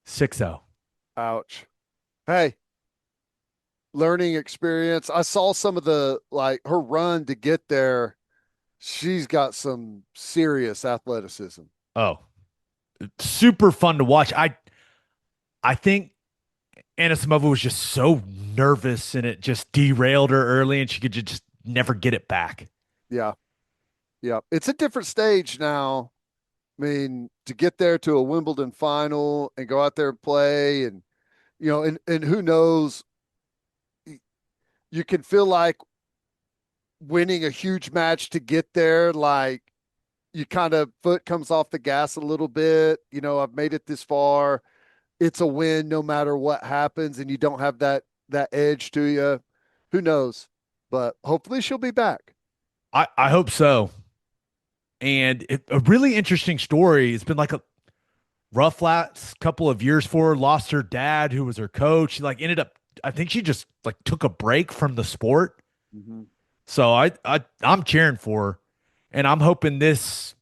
6-0. Ouch. Hey, learning experience. I saw some of her run to get there. She's got some serious athleticism. Oh, super fun to watch. I think Anisimova was just so nervous, and it just derailed her early, and she could just never get it back. Yeah. Yeah. It's a different stage now. I mean, to get there to a Wimbledon final and go out there and play, and, and who knows, you can feel like winning a huge match to get there, like you kind of foot comes off the gas a little bit. I've made it this far. It's a win no matter what happens, and you don't have that edge to you. Who knows? But hopefully she'll be back. I hope so. And a really interesting story. It's been like a rough last couple of years for her. Lost her dad, who was her coach. She ended up, I think she just took a break from the sport. Mm-hmm. So I'm cheering for her, and I'm hoping this.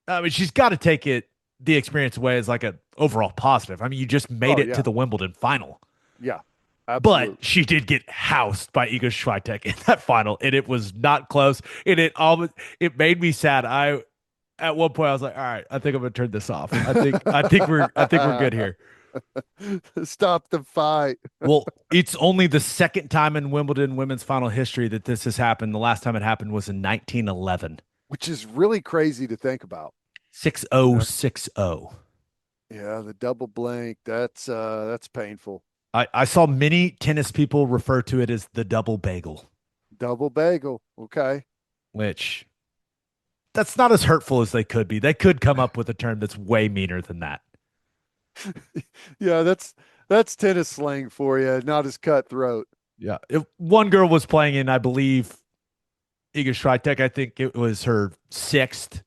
I mean, she's got to take the experience away as an overall positive. I mean, you just made it to the Wimbledon final. Yeah, absolutely. But she did get housed by Iga Swiatek in that final, and it was not close. And it made me sad. At one point I was like, all right, I think I'm gonna turn this off. I think we're good here. Stop the fight. Well, it's only the second time in Wimbledon women's final history that this has happened. The last time it happened was in 1911. Which is really crazy to think about. 6-0, 6-0. Yeah, the double blank. That's painful. I saw many tennis people refer to it as the double bagel. Double bagel. Okay. Which, that's not as hurtful as they could be. They could come up with a term that's way meaner than that. Yeah, That's tennis slang for you, not as cutthroat. Yeah. If one girl was playing in, I believe, Iga Swiatek, I think it was her sixth,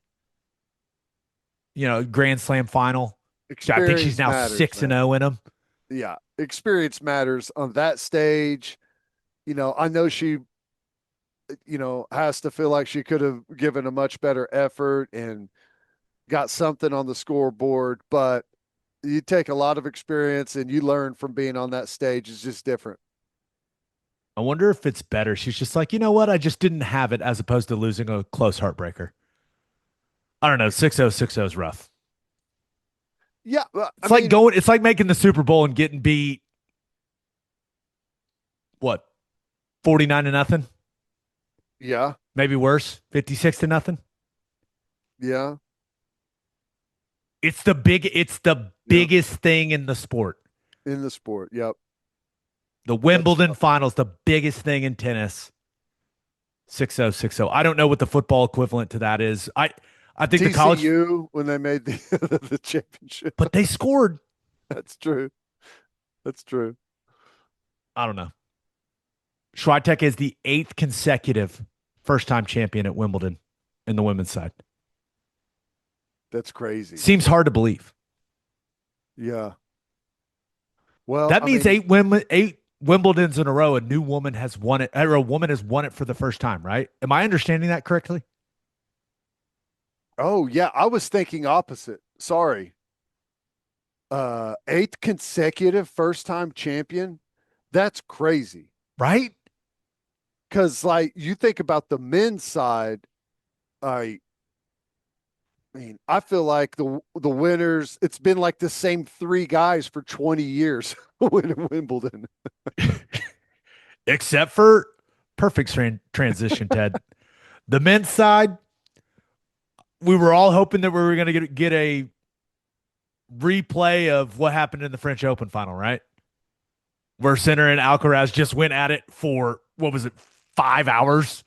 Grand Slam final. I think she's Experience now matters, 6-0 in them. Yeah, experience matters on that stage. I know she, has to feel like she could have given a much better effort and got something on the scoreboard, but you take a lot of experience and you learn from being on that stage. It's just different. I wonder if it's better. She's just like, you know what? I just didn't have it, as opposed to losing a close heartbreaker. I don't know. 6-0, 6-0 is rough. Yeah. It's like making the Super Bowl and getting beat, what, 49-0? Yeah. Maybe worse, 56-0. Yeah. It's the biggest thing in the sport. In the sport. Yep. The Wimbledon finals, the biggest thing in tennis. 6-0, 6-0. I don't know what the football equivalent to that is. I think TCU, the college, when they made the the championship. but they scored. That's true. That's true. I don't know. Swiatek is the 8th consecutive first-time champion at Wimbledon in the women's side. That's crazy. Seems hard to believe. Yeah. Well, That means 8 Wimbledons in a row. A new woman has won it, or a woman has won it for the first time, right? Am I understanding that correctly? Oh, yeah. I was thinking opposite. Sorry. 8th consecutive first-time champion. That's crazy. Right? Because, you think about the men's side, I feel like the winners, it's been like the same 3 guys for 20 years winning Wimbledon. Except for perfect transition, Ted. The men's side, we were all hoping that we were going to get a replay of what happened in the French Open final, right? Where Sinner and Alcaraz just went at it for, 5 hours?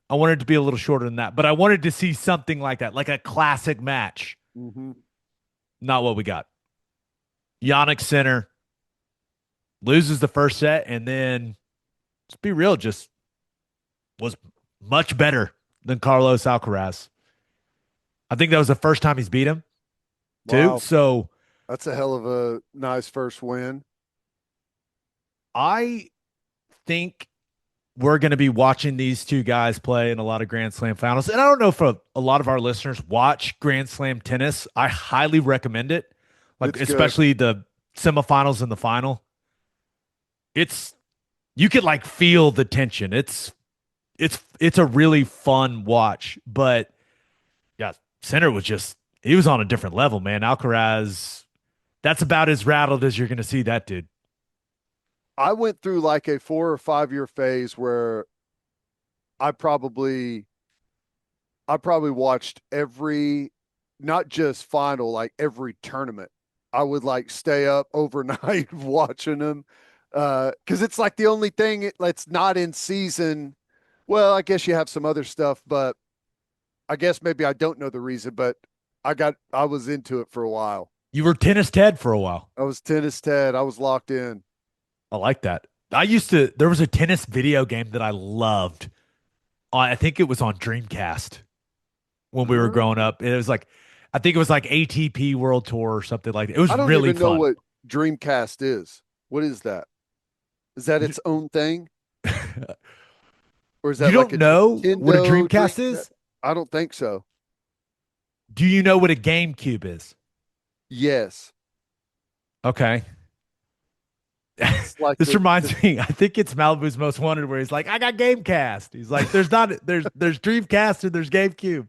I wanted it to be a little shorter than that, but I wanted to see something like that, like a classic match. Mm-hmm. Not what we got. Jannik Sinner loses the first set, and then, let's be real, just was much better than Carlos Alcaraz. I think that was the first time he's beat him, too. Wow. So That's a hell of a nice first win. I think we're going to be watching these two guys play in a lot of Grand Slam finals. And I don't know if a lot of our listeners watch Grand Slam tennis. I highly recommend it, especially the semifinals and the final. You could feel the tension. It's a really fun watch. But yeah, Sinner he was on a different level, man. Alcaraz, that's about as rattled as you're going to see that dude. I went through a 4 or 5 year phase where I probably watched every, not just final, every tournament. I would stay up overnight watching them. Cause it's the only thing that's not in season. Well, I guess you have some other stuff, but I guess maybe I don't know the reason, but I was into it for a while. You were Tennis Ted for a while. I was Tennis Ted. I was locked in. I like that. There was a tennis video game that I loved. I think it was on Dreamcast when we were growing up. It was I think it was ATP World Tour or something like that. It was really fun. I don't even know what Dreamcast is. What is that? Is that its own thing? Or is that you don't know what a Dreamcast is? I don't think so. Do you know what a GameCube is? Yes. Okay. This reminds me, I think it's Malibu's Most Wanted where he's like, I got Gamecast. He's like, there's Dreamcast and there's GameCube.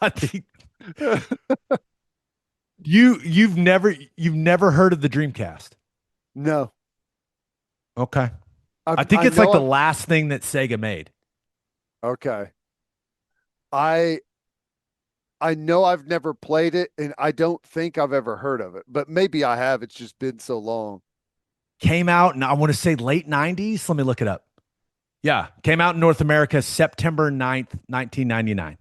I think you've never heard of the Dreamcast. No. Okay. I think it's the last thing that Sega made. Okay. I know I've never played it, and I don't think I've ever heard of it, but maybe I have. It's just been so long. Came out, and I want to say late 90s. Let me look it up. Yeah, came out in North America September 9th, 1999.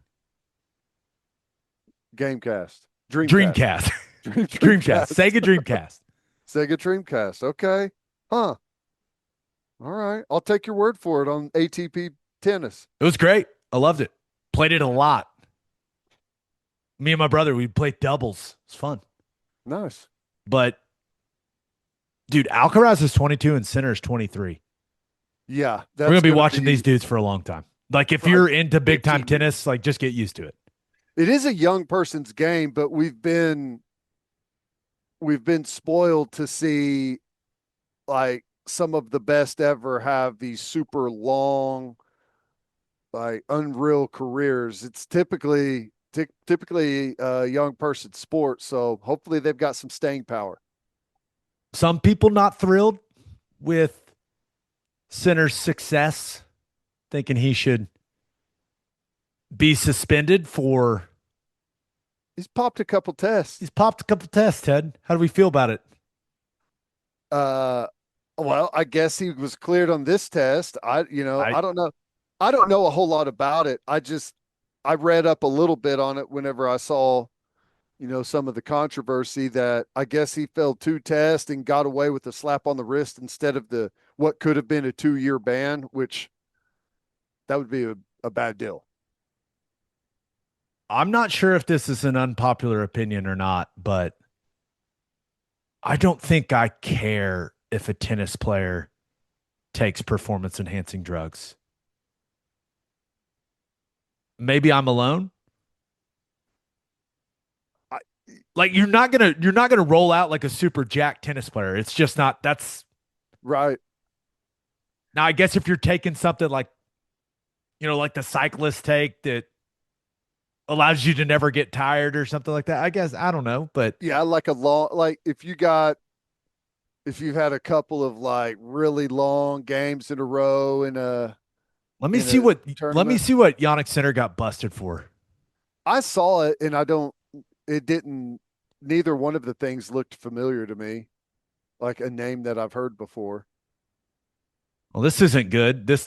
Gamecast. Dreamcast. Dreamcast. Sega Dreamcast. Sega Dreamcast. Okay. Huh. All right. I'll take your word for it on ATP tennis. It was great. I loved it. Played it a lot. Me and my brother, we played doubles. It's fun. Nice. But, dude, Alcaraz is 22 and Sinner is 23. Yeah. We're going to be watching these dudes for a long time. Like, if you're into big-time 15 tennis, like, just get used to it. It is a young person's game, but we've been spoiled to see, like, some of the best ever have these super long, like, unreal careers. It's typically a young person's sport, so hopefully they've got some staying power. Some people not thrilled with Sinner's success, thinking he should be suspended for. He's popped a couple tests. He's popped a couple tests, Ted. How do we feel about it? Well, I guess he was cleared on this test. I don't know. I don't know a whole lot about it. I read up a little bit on it whenever I saw, some of the controversy that I guess he failed 2 tests and got away with a slap on the wrist instead of what could have been a 2-year ban, which that would be a bad deal. I'm not sure if this is an unpopular opinion or not, but I don't think I care if a tennis player takes performance enhancing drugs. Maybe I'm alone. Like you're not gonna roll out like a super jacked tennis player. It's just not. That's right. Now I guess if you're taking something like, like the cyclists take that allows you to never get tired or something like that. I guess I don't know, but yeah, like if you've had a couple of like really long games in a row let me see what Jannik Sinner got busted for. I saw it and neither one of the things looked familiar to me, like a name that I've heard before. Well, this isn't good. This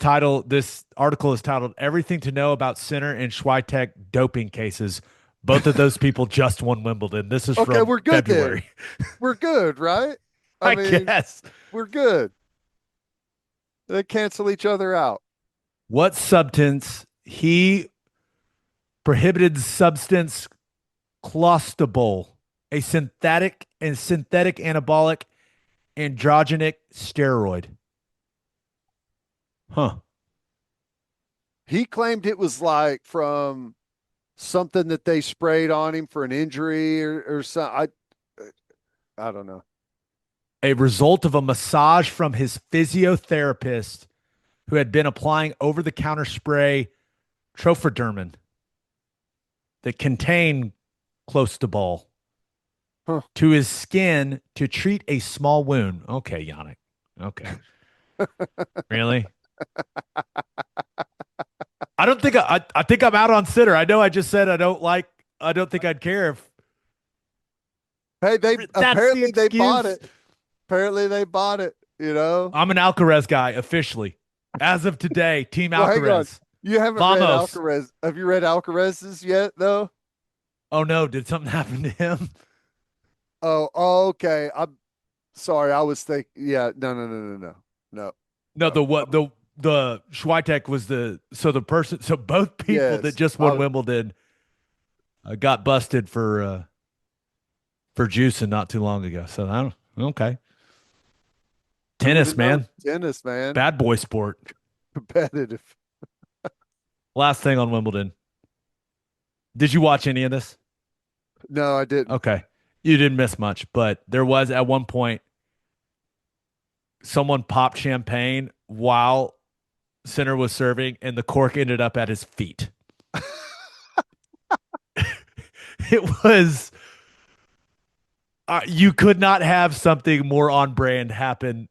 article is titled "Everything to Know About Sinner and Swiatek Doping Cases." Both of those people just won Wimbledon. This is from we're good February. We're good, right? I mean, guess we're good. They cancel each other out. What substance? He prohibited substance clostebol, a synthetic anabolic androgenic steroid. Huh. He claimed it was like from something that they sprayed on him for an injury or something. I don't know. A result of a massage from his physiotherapist who had been applying over-the-counter spray trophrodermin that contained clostebol to his skin to treat a small wound. Okay, Jannik. Okay. Really? I don't think I think I'm out on Sinner. I know I just said I don't think I'd care if. Hey, they bought it. Apparently they bought it, I'm an Alcaraz guy officially. As of today, Team Alcaraz. Hang on. You haven't read Alcaraz. Have you read Alcaraz's yet though? Oh no, did something happen to him? Oh, okay. I'm sorry. I was thinking no. The Swiatek was both people that just won Wimbledon got busted for juicing not too long ago. So okay. Tennis, man. Tennis, man. Bad boy sport. Competitive. Last thing on Wimbledon. Did you watch any of this? No, I didn't. Okay. You didn't miss much, but there was at one point someone popped champagne while Sinner was serving, and the cork ended up at his feet. It was you could not have something more on brand happen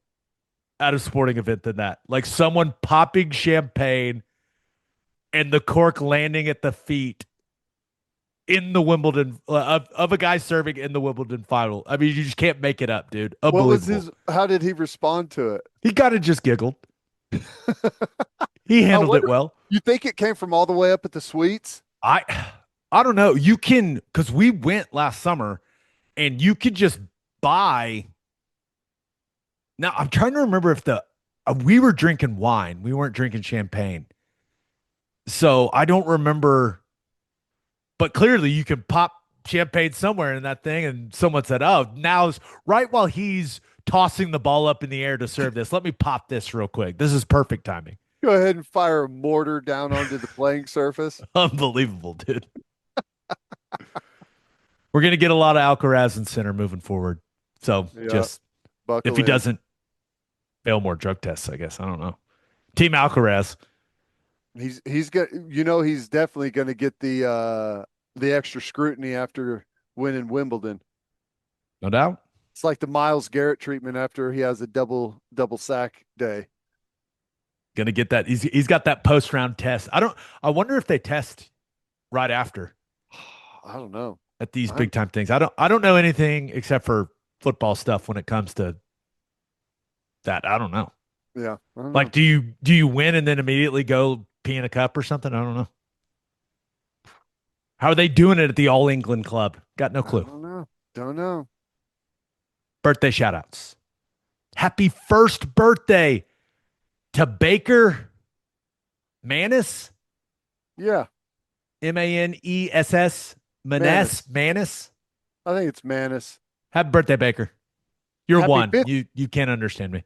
at a sporting event than that. Like someone popping champagne and the cork landing at the feet in the Wimbledon of a guy serving in the Wimbledon final. I mean, you just can't make it up, dude. Unbelievable. How did he respond to it? He kind of just giggled. He handled it well. You think it came from all the way up at the suites? I don't know. You can, because we went last summer and you could just buy. Now I'm trying to remember if we were drinking wine. We weren't drinking champagne. So I don't remember, but clearly you can pop champagne somewhere in that thing. And someone said, oh, now's right while he's tossing the ball up in the air to serve this. Let me pop this real quick. This is perfect timing. Go ahead and fire a mortar down onto the playing surface. Unbelievable, dude. We're going to get a lot of Alcaraz and Sinner moving forward. So just if he doesn't fail more drug tests, I guess. I don't know. Team Alcaraz. He's got, he's definitely going to get the extra scrutiny after winning Wimbledon. No doubt. It's like the Myles Garrett treatment after he has a double sack day. Gonna get that. He's got that post round test. I wonder if they test right after. I don't know. At these big time things. I don't know anything except for football stuff when it comes to that. I don't know. Yeah. Like, do you win and then immediately go pee in a cup or something? I don't know. How are they doing it at the All England Club? Got no clue. Don't know. Birthday shout outs. Happy first birthday to Baker Manis. Yeah. Maness. Manis. I think it's Manis. Happy birthday, Baker. You're Happy one. fifth- You can't understand me.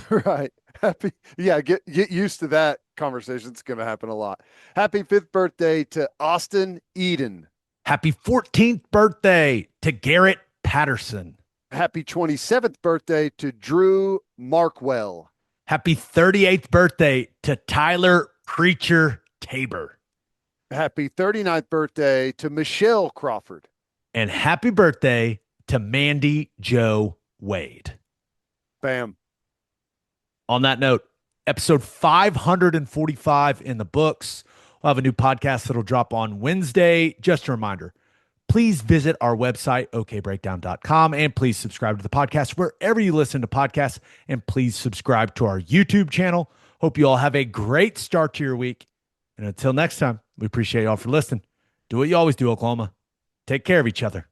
Right. Happy. Yeah. Get used to that conversation. It's going to happen a lot. Happy 5th birthday to Austin Eden. Happy 14th birthday to Garrett Patterson. Happy 27th birthday to Drew Markwell. Happy 38th birthday to Tyler Preacher Tabor. Happy 39th birthday to Michelle Crawford. And happy birthday to Mandy Joe Wade. Bam. On that note, episode 545 in the books. We'll have a new podcast that'll drop on Wednesday. Just a reminder, please visit our website, okbreakdown.com, and please subscribe to the podcast wherever you listen to podcasts, and please subscribe to our YouTube channel. Hope you all have a great start to your week. And until next time, we appreciate you all for listening. Do what you always do, Oklahoma. Take care of each other.